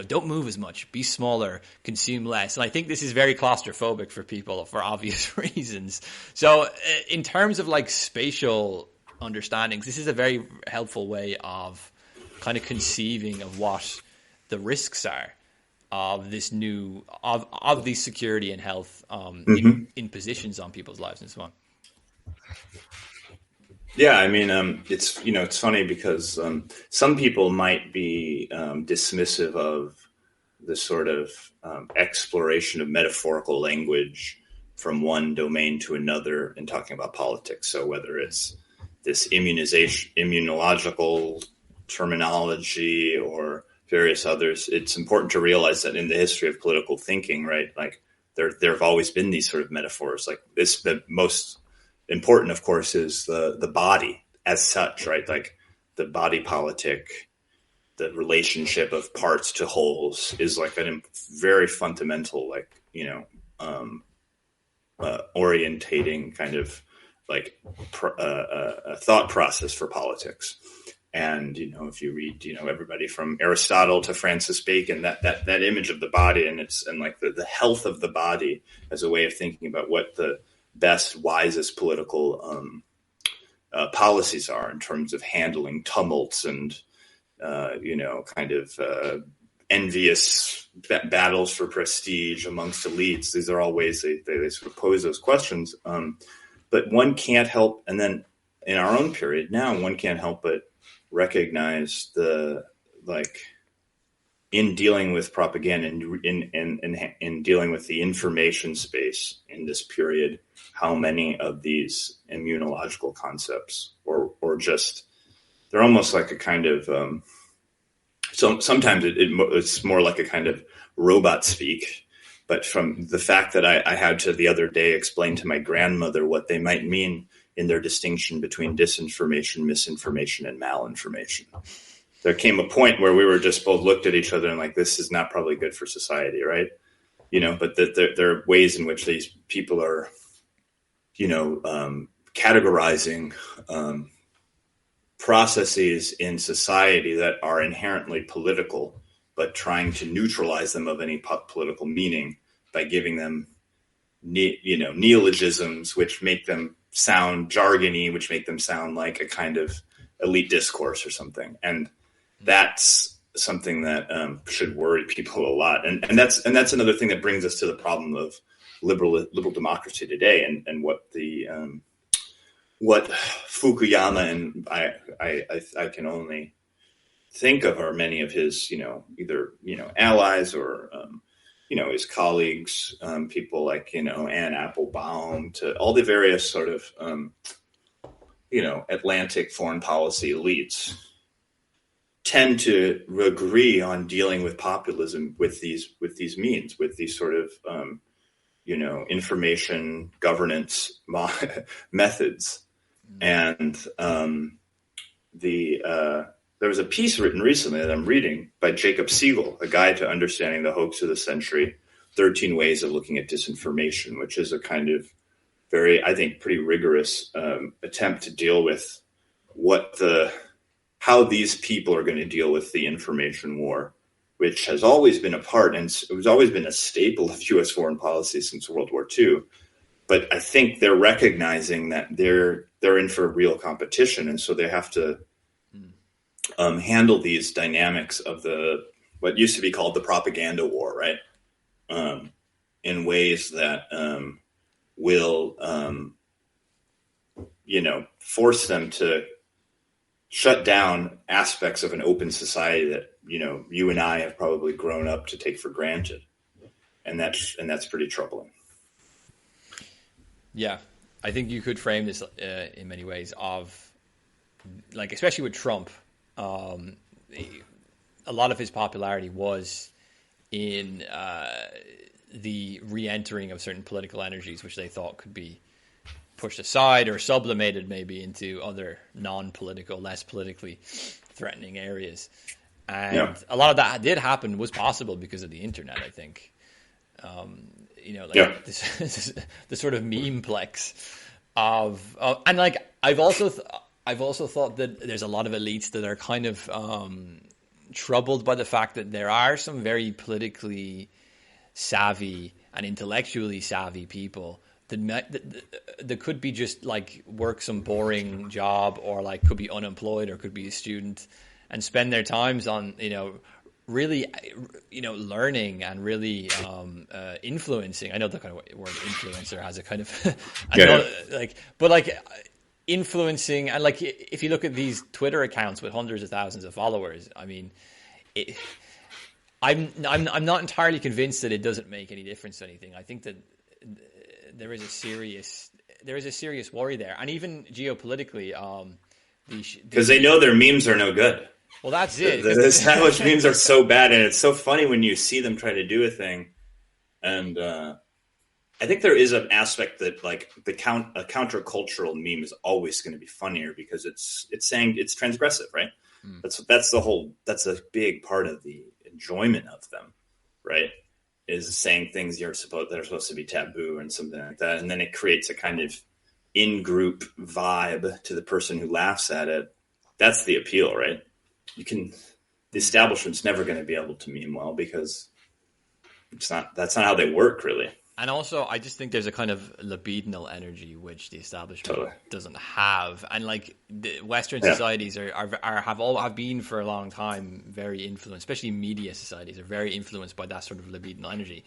don't move as much, be smaller, consume less. And I think this is very claustrophobic for people for obvious reasons. So in terms of like spatial understandings, this is a very helpful way of kind of conceiving of what the risks are of this new of these security and health impositions on people's lives and so on. Yeah, I mean, it's funny because some people might be dismissive of the sort of exploration of metaphorical language from one domain to another in talking about politics. So whether it's this immunological terminology or various others, it's important to realize that in the history of political thinking, right, like there have always been these sort of metaphors. Like this, the most important, of course, is the body as such, right? Like the body politic, the relationship of parts to wholes is like a very fundamental, like, orientating kind of like a thought process for politics. And, if you read, everybody from Aristotle to Francis Bacon, that image of the body and like the health of the body as a way of thinking about what the best, wisest political policies are in terms of handling tumults and, kind of envious battles for prestige amongst elites. These are all ways they sort of pose those questions. But one can't help, and then in our own period now, one can't help but recognize in dealing with propaganda and in dealing with the information space in this period, how many of these immunological concepts or just they're almost like a kind of sometimes it's more like a kind of robot speak. But from the fact that I had to the other day explain to my grandmother what they might mean in their distinction between disinformation, misinformation, and malinformation. There came a point where we were just both looked at each other and like, this is not probably good for society, right? But there are ways in which these people are, categorizing processes in society that are inherently political, but trying to neutralize them of any political meaning by giving them, neologisms, which make them sound jargony, which make them sound like a kind of elite discourse or something. And that's something that should worry people a lot, and that's another thing that brings us to the problem of liberal democracy today, and what Fukuyama and I can only think of are many of his either allies or his colleagues, people like Anne Applebaum, to all the various sort of Atlantic foreign policy elites tend to agree on dealing with populism with these means, with these sort of information governance methods. And there was a piece written recently that I'm reading by Jacob Siegel, A Guide to Understanding the Hoax of the Century, 13 Ways of Looking at Disinformation, which is a kind of very, I think, pretty rigorous attempt to deal with how these people are going to deal with the information war, which has always been a part, and it was always been a staple of U.S. foreign policy since World War II. But I think they're recognizing that they're in for real competition, and so they have to handle these dynamics of what used to be called the propaganda war, right? In ways that will, force them to shut down aspects of an open society that you and I have probably grown up to take for granted, and that's pretty troubling. Yeah, I think you could frame this in many ways of, like, especially with Trump, a lot of his popularity was in the re-entering of certain political energies, which they thought could be pushed aside or sublimated maybe into other non-political, less politically threatening areas. And a lot of that did happen, was possible because of the internet, I think. This sort of meme-plex and like I've also thought that there's a lot of elites that are kind of troubled by the fact that there are some very politically savvy and intellectually savvy people that could be just like work some boring job, or like could be unemployed, or could be a student, and spend their times on really learning and really influencing. I know the kind of word influencer has a kind of influencing, and like if you look at these Twitter accounts with hundreds of thousands of followers, I mean, I'm not entirely convinced that it doesn't make any difference to anything. I think that there is a serious worry there, and even geopolitically, because they know their memes are no good. Well, that's it. The established memes are so bad, and it's so funny when you see them try to do a thing. And I think there is an aspect that, like, a countercultural meme is always going to be funnier because it's saying it's transgressive, right? That's a big part of the enjoyment of them, right? Is saying things that are supposed to be taboo and something like that, and then it creates a kind of in-group vibe to the person who laughs at it. That's the appeal, right? The establishment's never going to be able to meme well because that's not how they work, really. And also, I just think there's a kind of libidinal energy which the establishment doesn't have, and like the Western societies have been for a long time very influenced, especially media societies are very influenced by that sort of libidinal energy.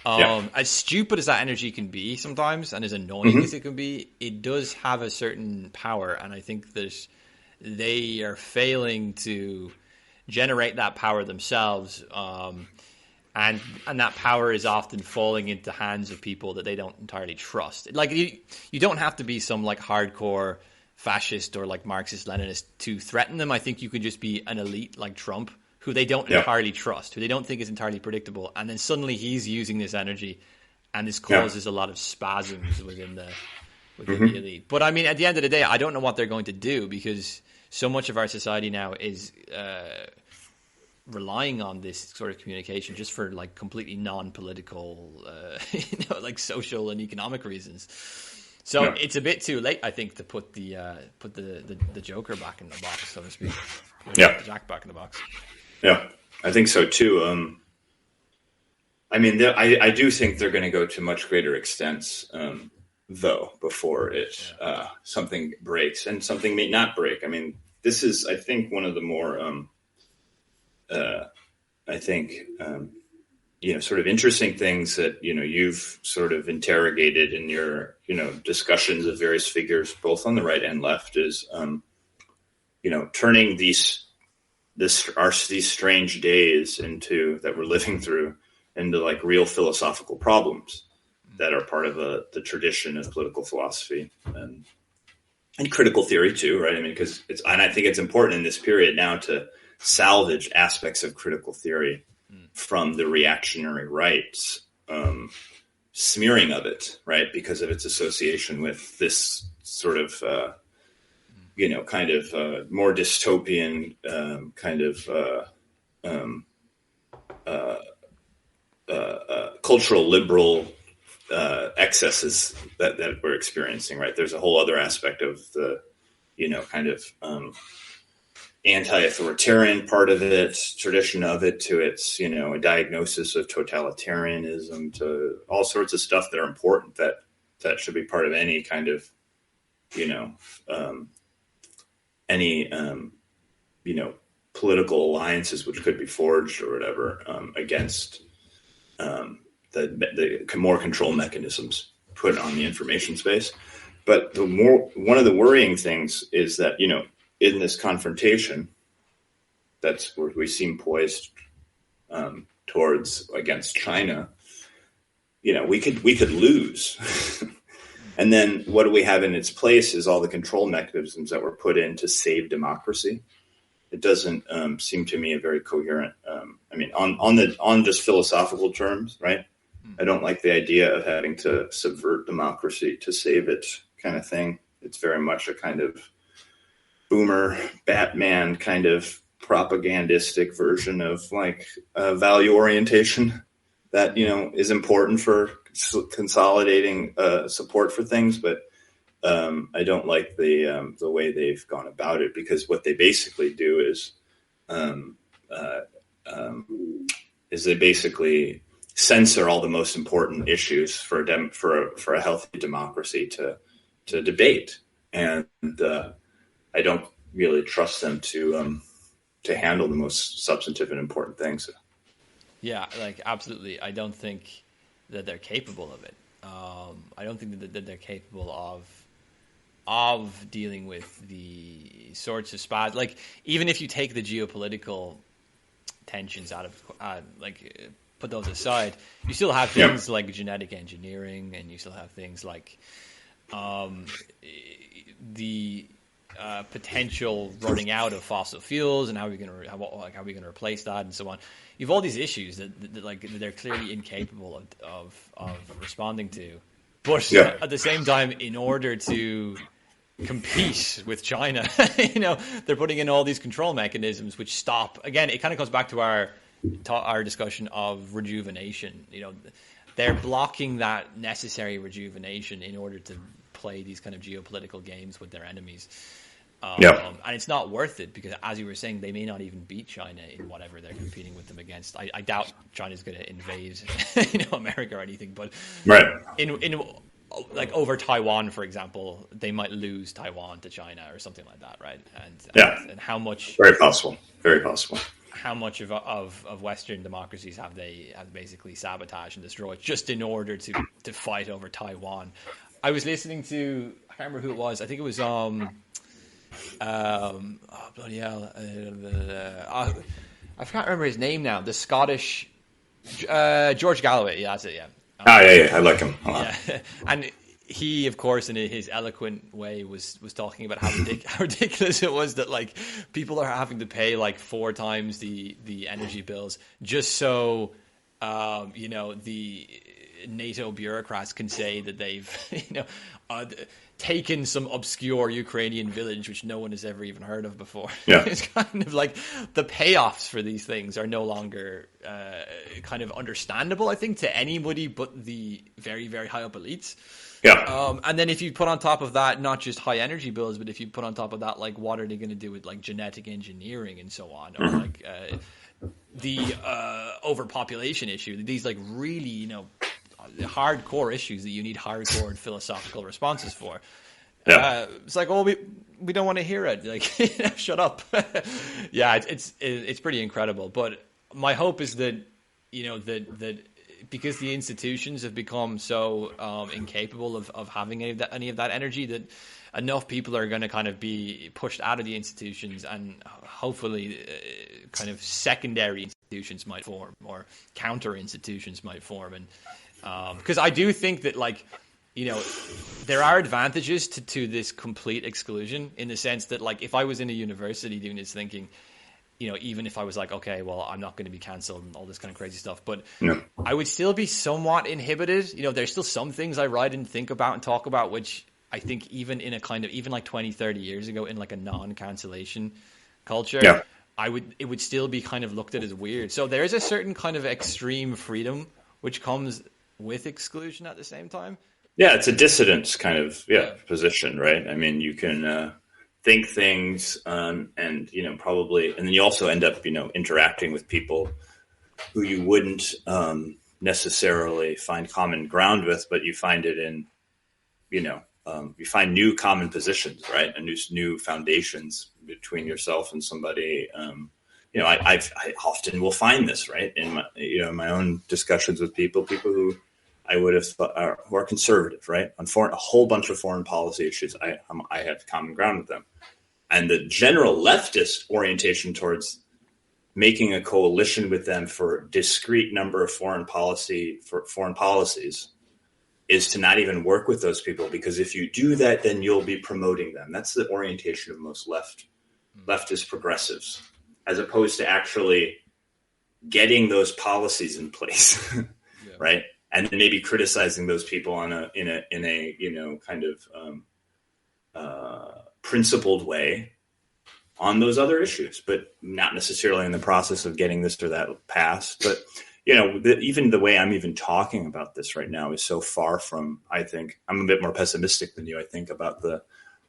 As stupid as that energy can be sometimes, and as annoying as it can be, it does have a certain power, and I think they are failing to generate that power themselves. And that power is often falling into hands of people that they don't entirely trust. Like you don't have to be some like hardcore fascist or like Marxist Leninist to threaten them. I think you can just be an elite like Trump, who they don't entirely trust, who they don't think is entirely predictable, and then suddenly he's using this energy, and this causes a lot of spasms within the elite. But I mean, at the end of the day, I don't know what they're going to do, because so much of our society now is relying on this sort of communication just for like completely non-political, like social and economic reasons. So it's a bit too late, I think, to put the Joker back in the box, so to speak. The Jack back in the box. Yeah, I think so too. I mean, I do think they're going to go to much greater extents, though, before something breaks, and something may not break. I mean, this is, I think, one of the more I think, sort of interesting things that, you've sort of interrogated in your, discussions of various figures, both on the right and left, is, turning these strange days into that we're living through into like real philosophical problems that are part of the tradition of political philosophy and critical theory too, right? I mean, and I think it's important in this period now to salvage aspects of critical theory from the reactionary right's smearing of it, right? Because of its association with this sort of, kind of more dystopian kind of cultural liberal excesses that we're experiencing, right? There's a whole other aspect of the, kind of anti-authoritarian part of it, tradition of it, to its, a diagnosis of totalitarianism, to all sorts of stuff that are important that should be part of any kind of, any political alliances which could be forged or whatever against the more control mechanisms put on the information space. But one of the worrying things is that, in this confrontation, that's where we seem poised towards against China, we could lose. And then what do we have in its place is all the control mechanisms that were put in to save democracy. It doesn't seem to me a very coherent. On just philosophical terms, right? I don't like the idea of having to subvert democracy to save it, kind of thing. It's very much a kind of boomer Batman kind of propagandistic version of like value orientation that is important for consolidating support for things, but I don't like the way they've gone about it, because what they basically do is they basically censor all the most important issues for a healthy democracy to debate, and I don't really trust them to handle the most substantive and important things. Yeah, like absolutely. I don't think that they're capable of it. I don't think that they're capable of dealing with the sorts of spats. Like, even if you take the geopolitical tensions out of, put those aside, you still have things like genetic engineering, and you still have things like the potential running out of fossil fuels, and how are we going to replace that, and so on. You've all these issues that they're clearly incapable of responding to. But at the same time, in order to compete with China, they're putting in all these control mechanisms which stop. Again, it kind of goes back to our discussion of rejuvenation. They're blocking that necessary rejuvenation in order to play these kind of geopolitical games with their enemies. And it's not worth it, because, as you were saying, they may not even beat China in whatever they're competing with them against. I doubt China's going to invade America or anything, but in like over Taiwan, for example, they might lose Taiwan to China or something like that, right? And how much? Very possible. How much of Western democracies have they basically sabotaged and destroyed just in order to fight over Taiwan? I was listening to, I can't remember who it was. I think it was bloody hell, I can't remember his name now. The Scottish George Galloway. Yeah, that's it. Yeah. I like him a lot. Yeah. And he, of course, in his eloquent way, was talking about how ridiculous it was that like people are having to pay like 4 times the energy bills just so the NATO bureaucrats can say that they've taken some obscure Ukrainian village which no one has ever even heard of before. Yeah. It's kind of like the payoffs for these things are no longer kind of understandable, I think, to anybody but the very, very high up elites. Yeah. And then if you put on top of that not just high energy bills, but if you put on top of that, like, what are they going to do with like genetic engineering and so on, or like the overpopulation issue, these like really hardcore issues that you need hardcore philosophical responses for. It's like, oh, we don't want to hear it. Like, shut up. Yeah, it's pretty incredible. But my hope is that, that because the institutions have become so incapable of having any of that energy, that enough people are going to kind of be pushed out of the institutions, and hopefully kind of secondary institutions might form, or counter institutions might form. And because I do think that, like, there are advantages to this complete exclusion, in the sense that, like, if I was in a university doing this thinking, even if I was like, okay, well, I'm not going to be cancelled and all this kind of crazy stuff, but I would still be somewhat inhibited. There's still some things I write and think about and talk about, which I think even in a kind of, even like 20, 30 years ago, in like a non-cancellation culture, it would still be kind of looked at as weird. So there is a certain kind of extreme freedom which comes with exclusion at the same time. Yeah, it's a dissidence kind of position, right? I mean, you can think things, and probably, and then you also end up interacting with people who you wouldn't necessarily find common ground with, but you find it in you find new common positions, right, and new foundations between yourself and somebody. I often will find this, right, in my own discussions with people who I would have thought who are conservative, right? On a whole bunch of foreign policy issues, I have common ground with them. And the general leftist orientation towards making a coalition with them for a discrete number of foreign policies is to not even work with those people, because if you do that, then you'll be promoting them. That's the orientation of most leftist progressives, as opposed to actually getting those policies in place, right? And then maybe criticizing those people in a kind of principled way on those other issues, but not necessarily in the process of getting this or that passed. But even the way I'm even talking about this right now is so far from. I think I'm a bit more pessimistic than you. I think about the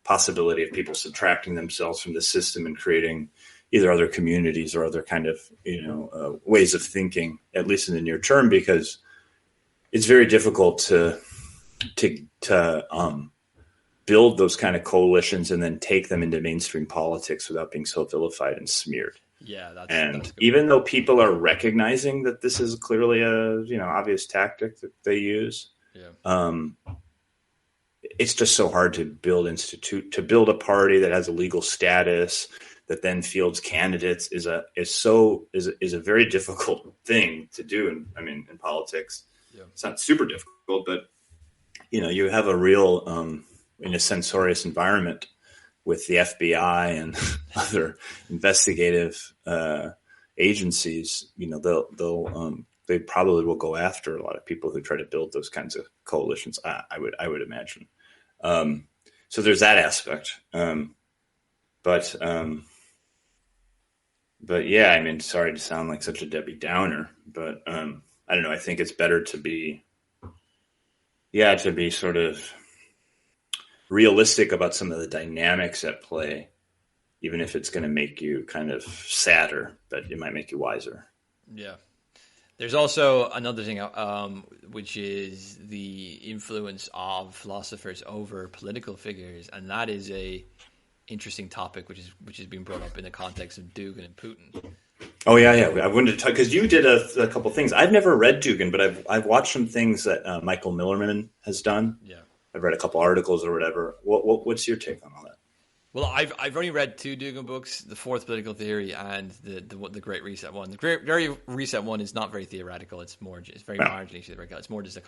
possibility of people subtracting themselves from the system and creating either other communities or other kind of ways of thinking, at least in the near term, because it's very difficult to build those kind of coalitions and then take them into mainstream politics without being so vilified and smeared. Yeah, that's even though people are recognizing that this is clearly a obvious tactic that they use, it's just so hard to build a party that has a legal status that then fields candidates is a very difficult thing to do. In politics. Yeah. It's not super difficult, but you have a real, in a censorious environment with the FBI and other investigative agencies. They probably will go after a lot of people who try to build those kinds of coalitions. I would imagine. So there's that aspect. But yeah, sorry to sound like such a Debbie Downer, but I don't know. I think it's better to be sort of realistic about some of the dynamics at play, even if it's going to make you kind of sadder, but it might make you wiser. Yeah. There's also another thing, which is the influence of philosophers over political figures, and that is a interesting topic, which has been brought up in the context of Dugin and Putin. Oh yeah. I wanted to talk because you did a couple things. I've never read Dugin, but I've watched some things that Michael Millerman has done. Yeah, I've read a couple articles or whatever. What's your take on all that? Well, I've only read two Dugin books: The Fourth Political Theory and the Great Reset one. The Great Reset one is not very theoretical. It's very marginally theoretical. It's more just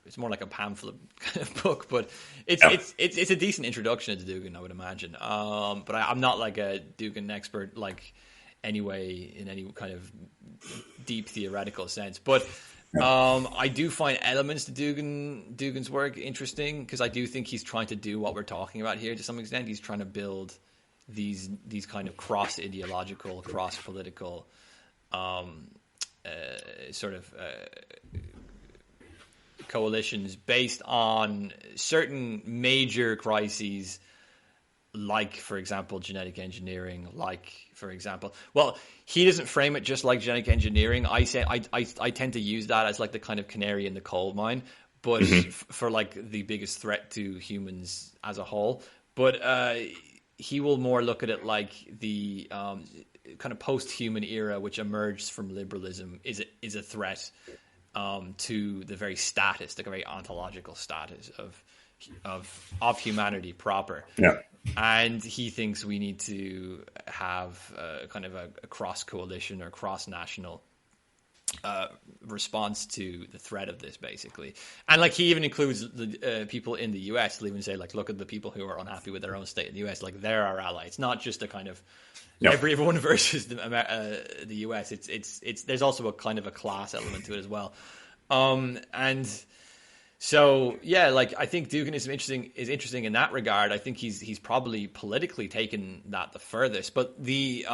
it's more like a pamphlet kind of book. But it's a decent introduction to Dugin, I would imagine. But I'm not like a Dugin expert, like anyway, in any kind of deep theoretical sense. But I do find elements to Dugin's work interesting, because I do think he's trying to do what we're talking about here to some extent. He's trying to build these kind of cross-ideological, cross-political coalitions based on certain major crises, like, for example, genetic engineering, he doesn't frame it just like genetic engineering. I tend to use that as like the kind of canary in the coal mine, but for like the biggest threat to humans as a whole. but he will more look at it like the kind of post-human era, which emerged from liberalism, is a threat to the very status, the very ontological status of humanity proper. Yeah. And he thinks we need to have kind of a cross coalition or cross national response to the threat of this, basically. And like he even includes the people in the US. He'll even say, like, look at the people who are unhappy with their own state in the US. Like, they're our ally. It's not just a kind of everyone versus the US. It's there's also a kind of a class element to it as well. And so, yeah, like, I think Dugin is interesting in that regard. I think he's probably politically taken that the furthest. But the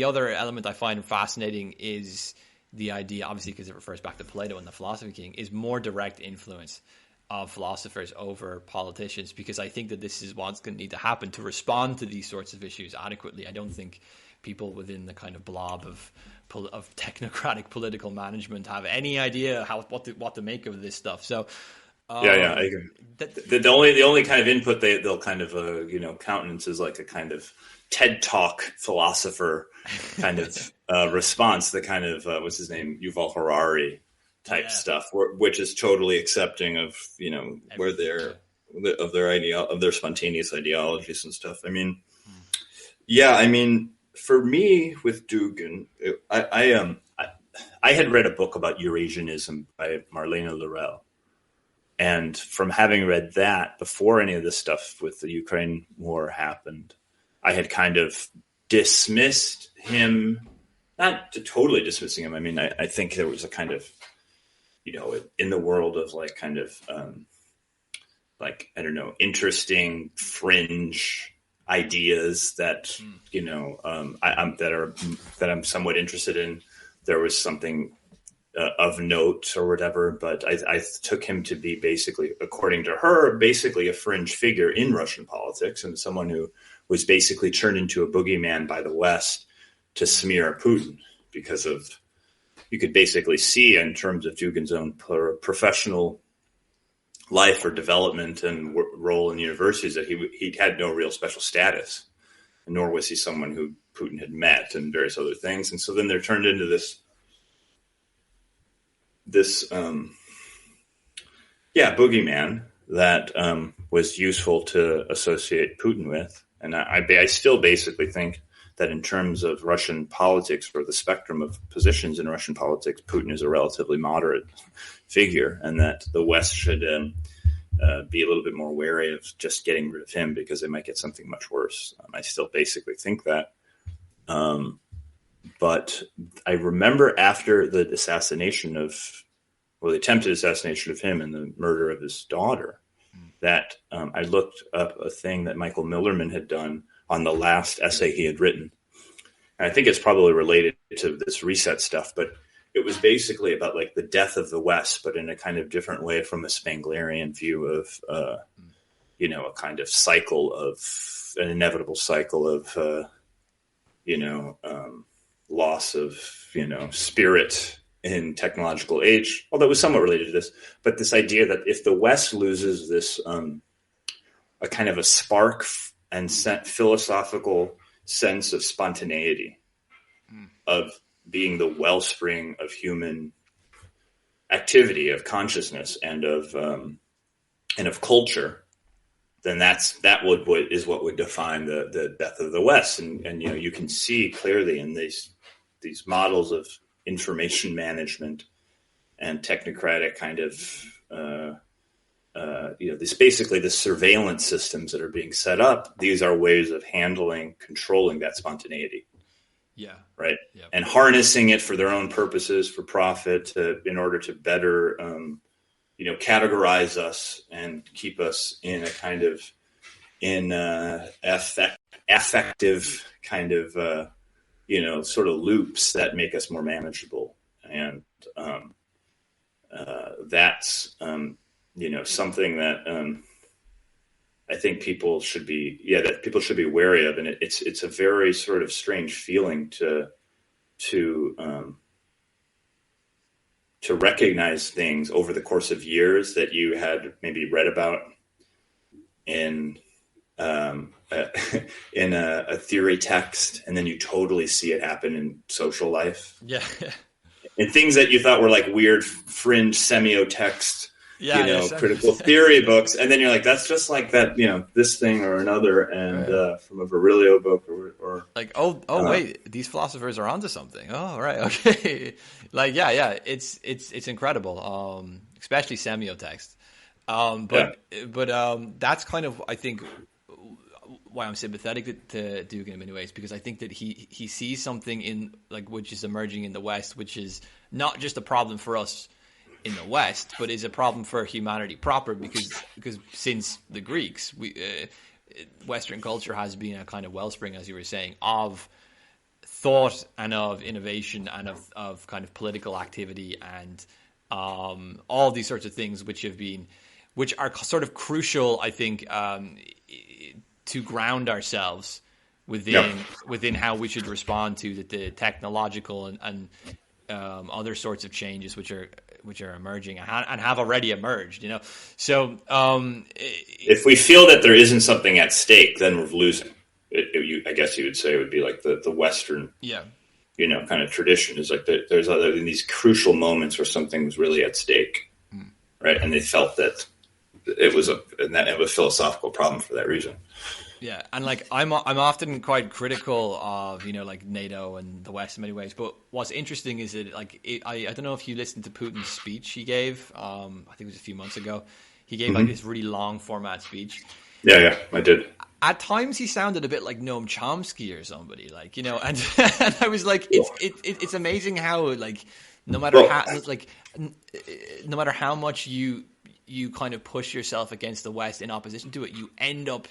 other element I find fascinating is the idea, obviously because it refers back to Plato and the Philosophy King, is more direct influence of philosophers over politicians, because I think that this is what's going to need to happen to respond to these sorts of issues adequately. I don't think people within the kind of blob of technocratic political management have any idea what to make of this stuff. So I agree. The only kind of input they'll kind of countenance is like a kind of TED Talk philosopher kind of response, the kind of what's his name, Yuval Harari type stuff, which is totally accepting of where of their spontaneous ideologies and stuff. I mean, for me with Dugin, I had read a book about Eurasianism by Marlene Laurel. And from having read that before any of this stuff with the Ukraine war happened, I had kind of dismissed him, not totally dismissing him. I mean, I think there was a kind of, in the world of like kind of interesting fringe ideas that, that I'm somewhat interested in. There was something of note or whatever, but I took him to be basically, according to her, basically a fringe figure in Russian politics, and someone who was basically turned into a boogeyman by the West to smear Putin because of, you could basically see in terms of Dugin's own professional life or development and role in universities that he had no real special status, nor was he someone who Putin had met and various other things. And so then they're turned into this boogeyman that was useful to associate Putin with. And I still basically think that in terms of Russian politics, or the spectrum of positions in Russian politics, Putin is a relatively moderate figure, and that the West should be a little bit more wary of just getting rid of him because they might get something much worse. I still basically think that. But I remember after the the attempted assassination of him and the murder of his daughter, that I looked up a thing that Michael Millerman had done on the last essay he had written. And I think it's probably related to this reset stuff, but it was basically about like the death of the West, but in a kind of different way from a Spenglerian view of, a kind of cycle of an inevitable cycle of, loss of, spirit in technological age, although it was somewhat related to this, but this idea that if the West loses this, a kind of a spark and philosophical sense of spontaneity, of being the wellspring of human activity, of consciousness, and of culture, then that is what would define the death of the West. And you can see clearly in these models of information management and technocratic kind of this basically the surveillance systems that are being set up. These are ways of controlling that spontaneity. Yeah. Right. Yeah. And harnessing it for their own purposes, for profit, in order to better, categorize us and keep us in a kind of affective kind of, sort of loops that make us more manageable. And that's, something that I think people should be wary of. And it's a very sort of strange feeling to recognize things over the course of years that you had maybe read about in in a theory text, and then you totally see it happen in social life. Yeah. And things that you thought were like weird fringe semiotext, critical theory books. And then you're like, that's just like that, this thing or another. And from a Virilio book or like, wait, these philosophers are onto something. Oh, right. Okay. Like, yeah. It's incredible. Especially semiotext. But that's kind of, I think, why I'm sympathetic to Duke in many ways, because I think that he sees something in which is emerging in the West, which is not just a problem for us in the West, but is a problem for humanity proper, because since the Greeks, Western culture has been a kind of wellspring, as you were saying, of thought and of innovation and of kind of political activity and all these sorts of things which are sort of crucial, I think, to ground ourselves within how we should respond to the technological and other sorts of changes which are emerging and have already emerged. So if we feel that there isn't something at stake, then we're losing. I guess you would say it would be like the Western, kind of tradition is like there's these crucial moments where something was really at stake, right? And they felt that it was a philosophical problem for that reason. Yeah, and I'm often quite critical of NATO and the West in many ways. But what's interesting is that I don't know if you listened to Putin's speech he gave. I think it was a few months ago. He gave this really long format speech. Yeah, I did. At times he sounded a bit like Noam Chomsky or somebody, and and I was like, it's amazing how no matter how much you kind of push yourself against the West in opposition to it, you end up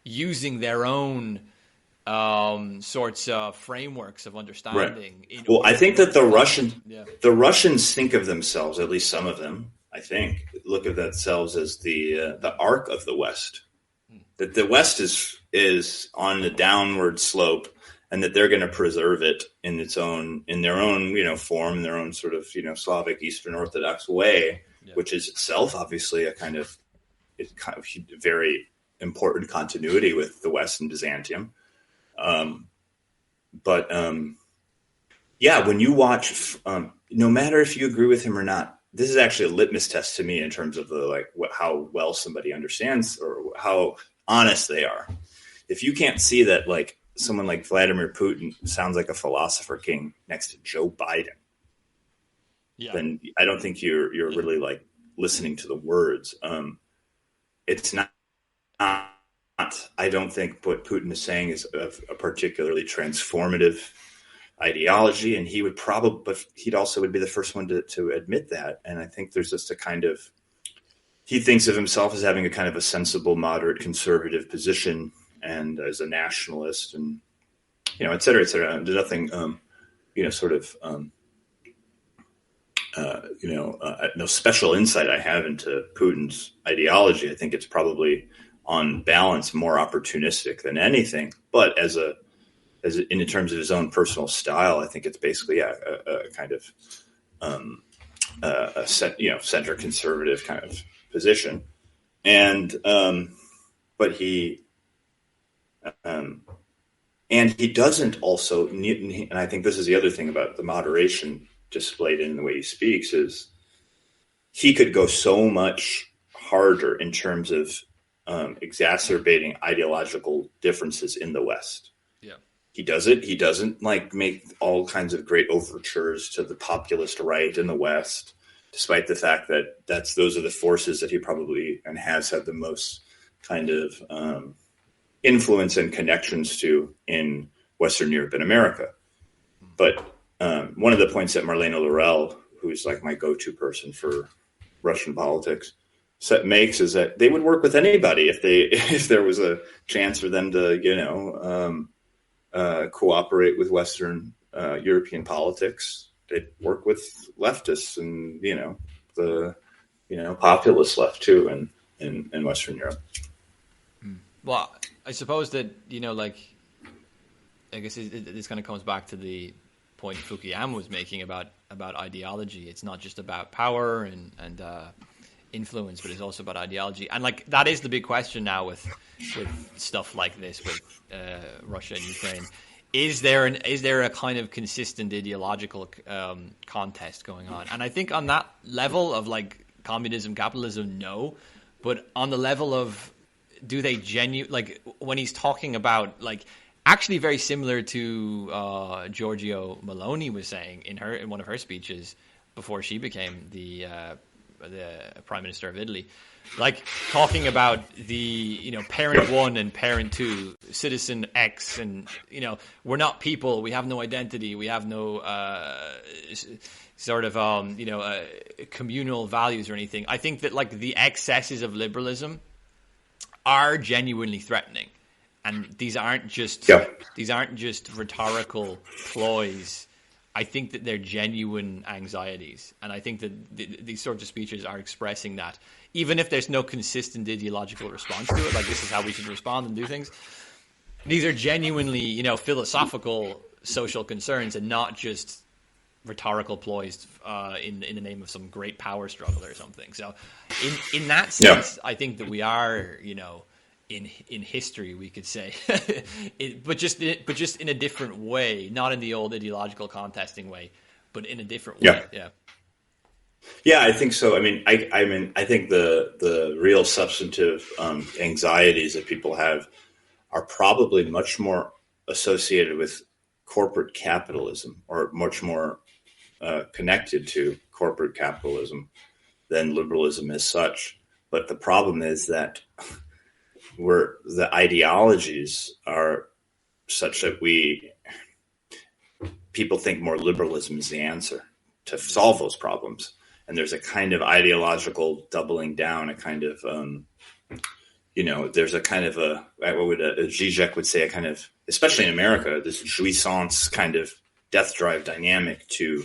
using their own sorts of frameworks of understanding. Right. Well, I think that the Russians think of themselves, at least some of them, I think, look at themselves as the arc of the West. That the West is on the downward slope, and that they're going to preserve it in their own form, their own sort of Slavic Eastern Orthodox way, which is itself obviously a kind of very important continuity with the West and Byzantium. But when you watch, no matter if you agree with him or not, this is actually a litmus test to me in terms of how well somebody understands or how honest they are. If you can't see that someone like Vladimir Putin sounds like a philosopher king next to Joe Biden, then I don't think you're really listening to the words. It's not. I don't think what Putin is saying is a particularly transformative ideology, and he'd also would be the first one to admit that. And I think there's just he thinks of himself as having a kind of a sensible, moderate, conservative position, and as a nationalist, and et cetera, et cetera. There's nothing, no special insight I have into Putin's ideology. I think it's probably on balance more opportunistic than anything, but in terms of his own personal style, I think it's basically a kind of center conservative kind of position, and but he doesn't also, and I think this is the other thing about the moderation displayed in the way he speaks, is he could go so much harder in terms of exacerbating ideological differences in the West. Yeah, he does it. He doesn't make all kinds of great overtures to the populist right in the West, despite the fact that those are the forces that he probably and has had the most kind of influence and connections to in Western Europe and America. But one of the points that Marlene Laurel, who's my go-to person for Russian politics, makes is that they would work with anybody if there was a chance for them to cooperate with Western European politics. They'd work with leftists and the populist left too in Western Europe. Well, I suppose that I guess this kind of comes back to the point Fukuyama was making about ideology. It's not just about power and influence, but it's also about ideology. And like that is the big question now with stuff like this, with Russia and Ukraine. Is there a kind of consistent ideological contest going on? And I think on that level of like communism, capitalism, no. But on the level of, do they like when he's talking about, like, actually very similar to Giorgio Meloni was saying in one of her speeches before she became the Prime Minister of Italy, like talking about the parent one and parent two, citizen X, and we're not people, we have no identity, we have no sort of communal values or anything. I think that like the excesses of liberalism are genuinely threatening, and these aren't just rhetorical ploys. I think that they're genuine anxieties, and I think that these sorts of speeches are expressing that, even if there's no consistent ideological response to it, like this is how we should respond and do things. These are genuinely, philosophical social concerns, and not just rhetorical ploys in the name of some great power struggle or something. So, in that sense, I think that we are, in history, we could say, but just in a different way, not in the old ideological contesting way, but in a different way. Yeah, I think so. I mean, I think the real substantive anxieties that people have are probably much more associated with corporate capitalism, or much more connected to corporate capitalism than liberalism as such. But the problem is that the ideologies are such that people think more liberalism is the answer to solve those problems. And there's a kind of ideological doubling down, a kind of, there's a kind of what would Zizek would say, a kind of, especially in America, this jouissance kind of death drive dynamic to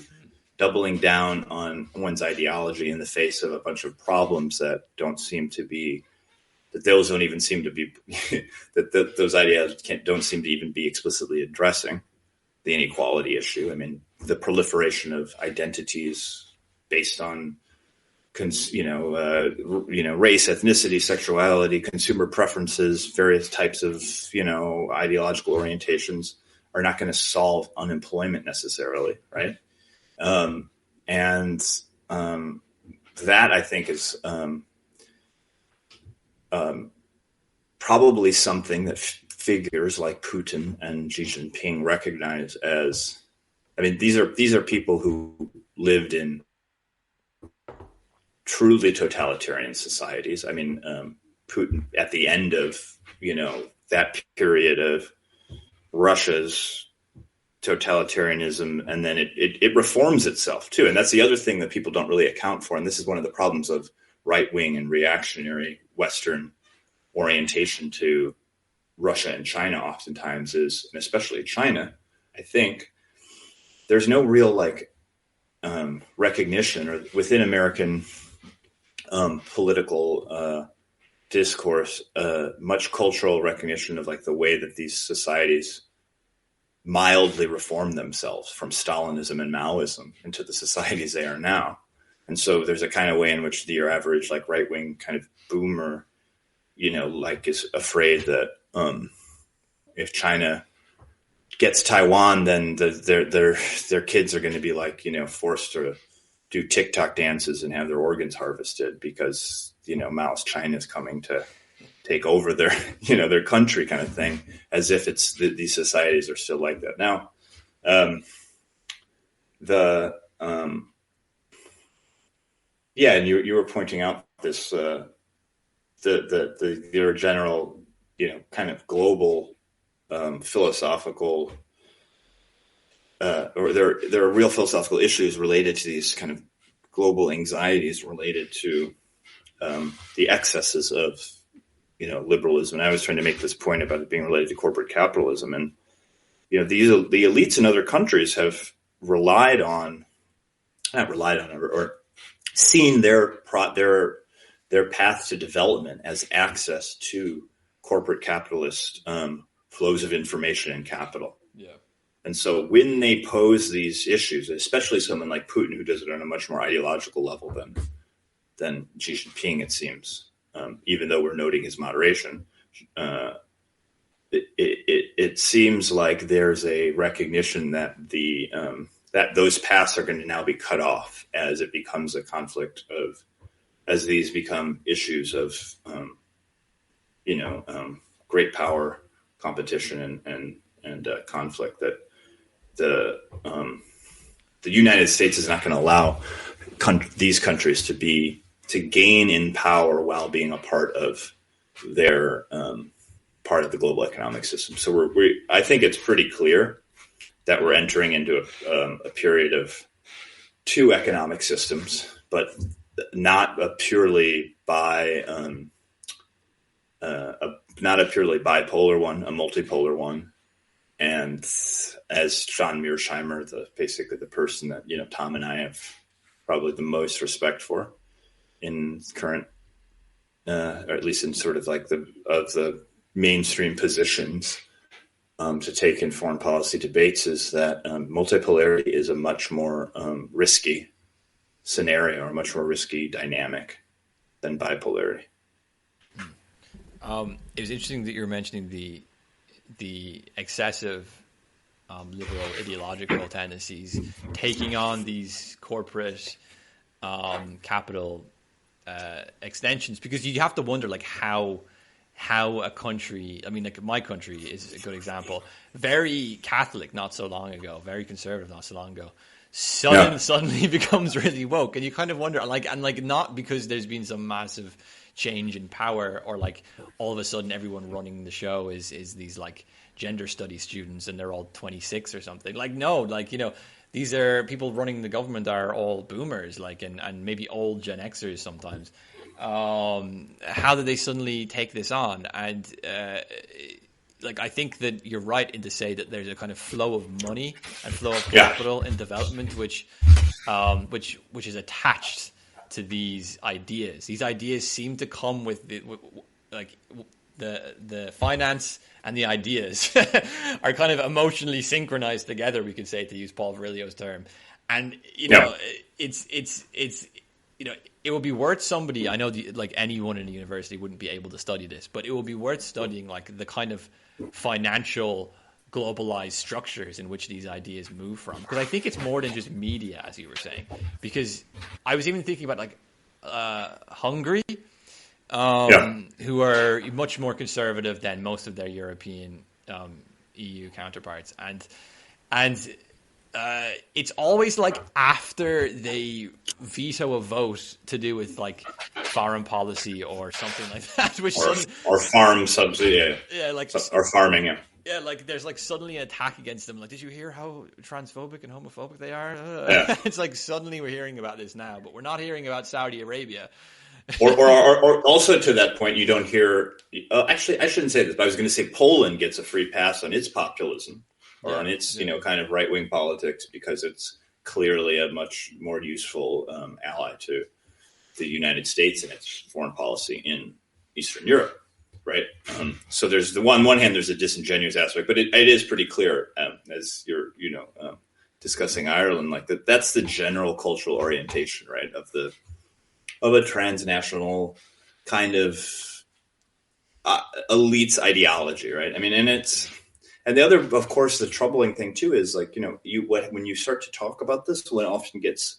doubling down on one's ideology in the face of a bunch of problems that don't seem to be, that those don't even seem to be, that those ideas don't seem to even be explicitly addressing the inequality issue. I mean, the proliferation of identities based on, race, ethnicity, sexuality, consumer preferences, various types of, ideological orientations are not going to solve unemployment necessarily, right? That I think is probably something that figures like Putin and Xi Jinping recognize as, I mean, these are people who lived in truly totalitarian societies. I mean, Putin at the end of, that period of Russia's totalitarianism, and then it reforms itself too. And that's the other thing that people don't really account for. And this is one of the problems of right-wing and reactionary Western orientation to Russia and China oftentimes is, and especially China, I think there's no real recognition, or within American political discourse, much cultural recognition of like the way that these societies mildly reform themselves from Stalinism and Maoism into the societies they are now. And so there's a kind of way in which your average like right-wing kind of boomer, is afraid that if China gets Taiwan, then their kids are going to be forced to do TikTok dances and have their organs harvested because, Mao's China is coming to take over their, their country, kind of thing, as if it's these societies are still like that. Now, and you were pointing out this, your general, kind of global, philosophical, or there are real philosophical issues related to these kind of global anxieties related to the excesses of, liberalism. And I was trying to make this point about it being related to corporate capitalism. And, the elites in other countries have or seen their path to development as access to corporate capitalist flows of information and capital. Yeah. And so when they pose these issues, especially someone like Putin, who does it on a much more ideological level than than Xi Jinping, it seems, even though we're noting his moderation. It seems like there's a recognition that that those paths are going to now be cut off as it becomes a conflict as these become issues of great power competition and conflict, that the United States is not going to allow these countries to gain in power while being a part of their part of the global economic system. So I think it's pretty clear that we're entering into a period of two economic systems, but not a purely bipolar one, a multipolar one. And as John Mearsheimer, basically the person that Tom and I have probably the most respect for in current, or at least in sort of like the mainstream positions to take in foreign policy debates, is that multipolarity is a much more risky scenario, or a much more risky dynamic than bipolarity. It was interesting that you were mentioning the excessive liberal ideological tendencies taking on these corporate capital extensions, because you have to wonder like how a country, I mean, like my country is a good example, very Catholic not so long ago, very conservative not so long ago, suddenly becomes really woke, and you kind of wonder, like not because there's been some massive change in power, or like all of a sudden everyone running the show is these like gender studies students and they're all 26 or something. Like, no, like, these are people running the government are all boomers, like, and maybe old Gen Xers sometimes. How did they suddenly take this on? And like, I think that you're right in to say that there's a kind of flow of money and flow of capital in development, which is attached to these ideas. These ideas seem to come with the finance and the ideas are kind of emotionally synchronized together, we could say, to use Paul Virilio's term. And it's it would be worth somebody, I know like anyone in a university wouldn't be able to study this, but it would be worth studying like the kind of financial globalized structures in which these ideas move from, because I think it's more than just media, as you were saying. Because I was even thinking about like Hungary, who are much more conservative than most of their European EU counterparts, and it's always like after they veto a vote to do with like foreign policy or something like that, which or farm subsidy, or farming. Yeah, like there's like suddenly an attack against them. Like, did you hear how transphobic and homophobic they are? It's like suddenly we're hearing about this now, but we're not hearing about Saudi Arabia. or also to that point, you don't hear. Actually, I shouldn't say this, but I was going to say Poland gets a free pass on its populism or on its kind of right wing politics, because it's clearly a much more useful ally to the United States and its foreign policy in Eastern Europe. Right. So there's one hand, there's a disingenuous aspect, but it is pretty clear as you're, discussing Ireland, like that's the general cultural orientation, right, of a transnational kind of elite's ideology. Right. I mean, and the other, of course, the troubling thing too is like, when you start to talk about this, when it often gets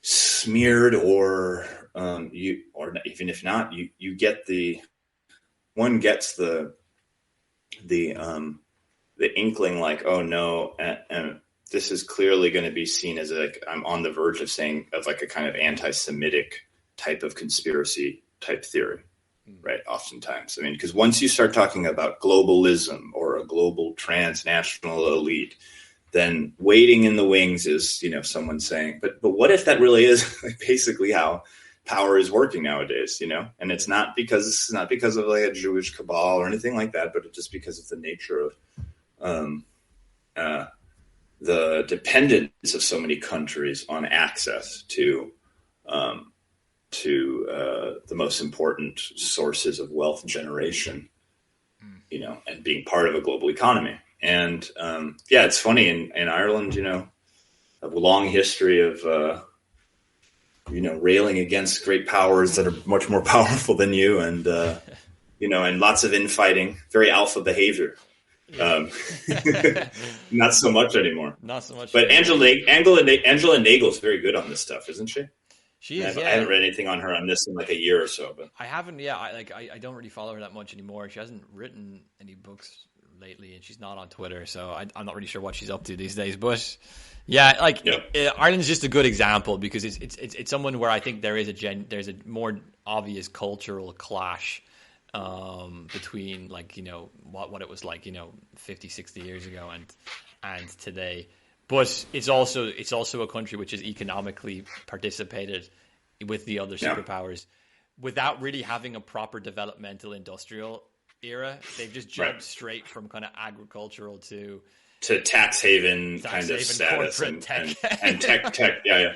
smeared or even if not, you get one gets the inkling like, oh no, and this is clearly going to be seen as like I'm on the verge of like a kind of anti-Semitic type of conspiracy type theory, right? Oftentimes, I mean, because once you start talking about globalism or a global transnational elite, then waiting in the wings is someone saying, but what if that really is like basically how power is working nowadays, and it's not because of like a Jewish cabal or anything like that, but just because of the nature of the dependence of so many countries on access to the most important sources of wealth generation, and being part of a global economy. And it's funny in Ireland, a long history of railing against great powers that are much more powerful than you, and and lots of infighting, very alpha behavior. Not so much anymore. Not so much. But Angela Nagel's very good on this stuff, isn't she? She is. I haven't read anything on her on this in like a year or so, but I haven't. Yeah, I don't really follow her that much anymore. She hasn't written any books lately, and she's not on Twitter, so I'm not really sure what she's up to these days. But yeah, Ireland's just a good example because it's someone where I think there's a more obvious cultural clash between what it was like 50, 60 years ago and today. But it's also a country which has economically participated with the other superpowers without really having a proper developmental industrial era. They've just jumped straight from kind of agricultural to tax haven kind of status and tech. and tech. Yeah.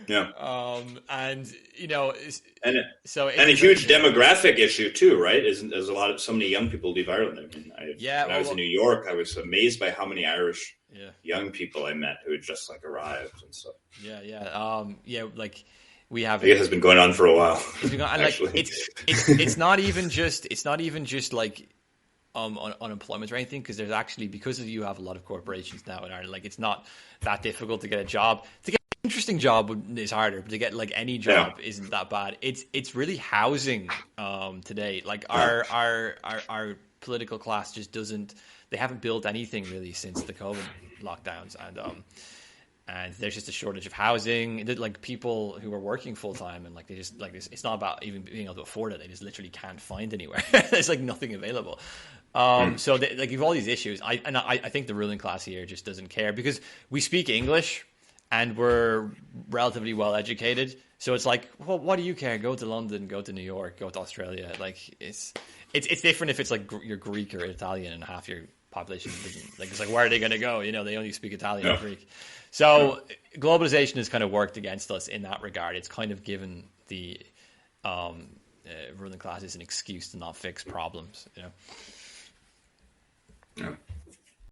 And a huge demographic issue too, right? There's so many young people leave Ireland. I mean, when I was in New York, I was amazed by how many Irish young people I met who had just arrived and stuff. We have. I guess it's been going on for a while. It's not even just like unemployment or anything, because there's actually, because you have a lot of corporations now in Ireland, it's not that difficult to get a job. To get an interesting job is harder, but to get any job isn't that bad. It's really housing today. Our political class just doesn't. They haven't built anything really since the COVID lockdowns, and there's just a shortage of housing. People who are working full time and they just it's not about even being able to afford it. They just literally can't find anywhere. There's nothing available. So you've all these issues. I think the ruling class here just doesn't care because we speak English and we're relatively well educated. So it's well, what do you care? Go to London, go to New York, go to Australia. It's different if it's you're Greek or Italian and half your population doesn't. Where are they going to go? They only speak Italian and Greek. So globalization has kind of worked against us in that regard. It's kind of given the ruling classes an excuse to not fix problems.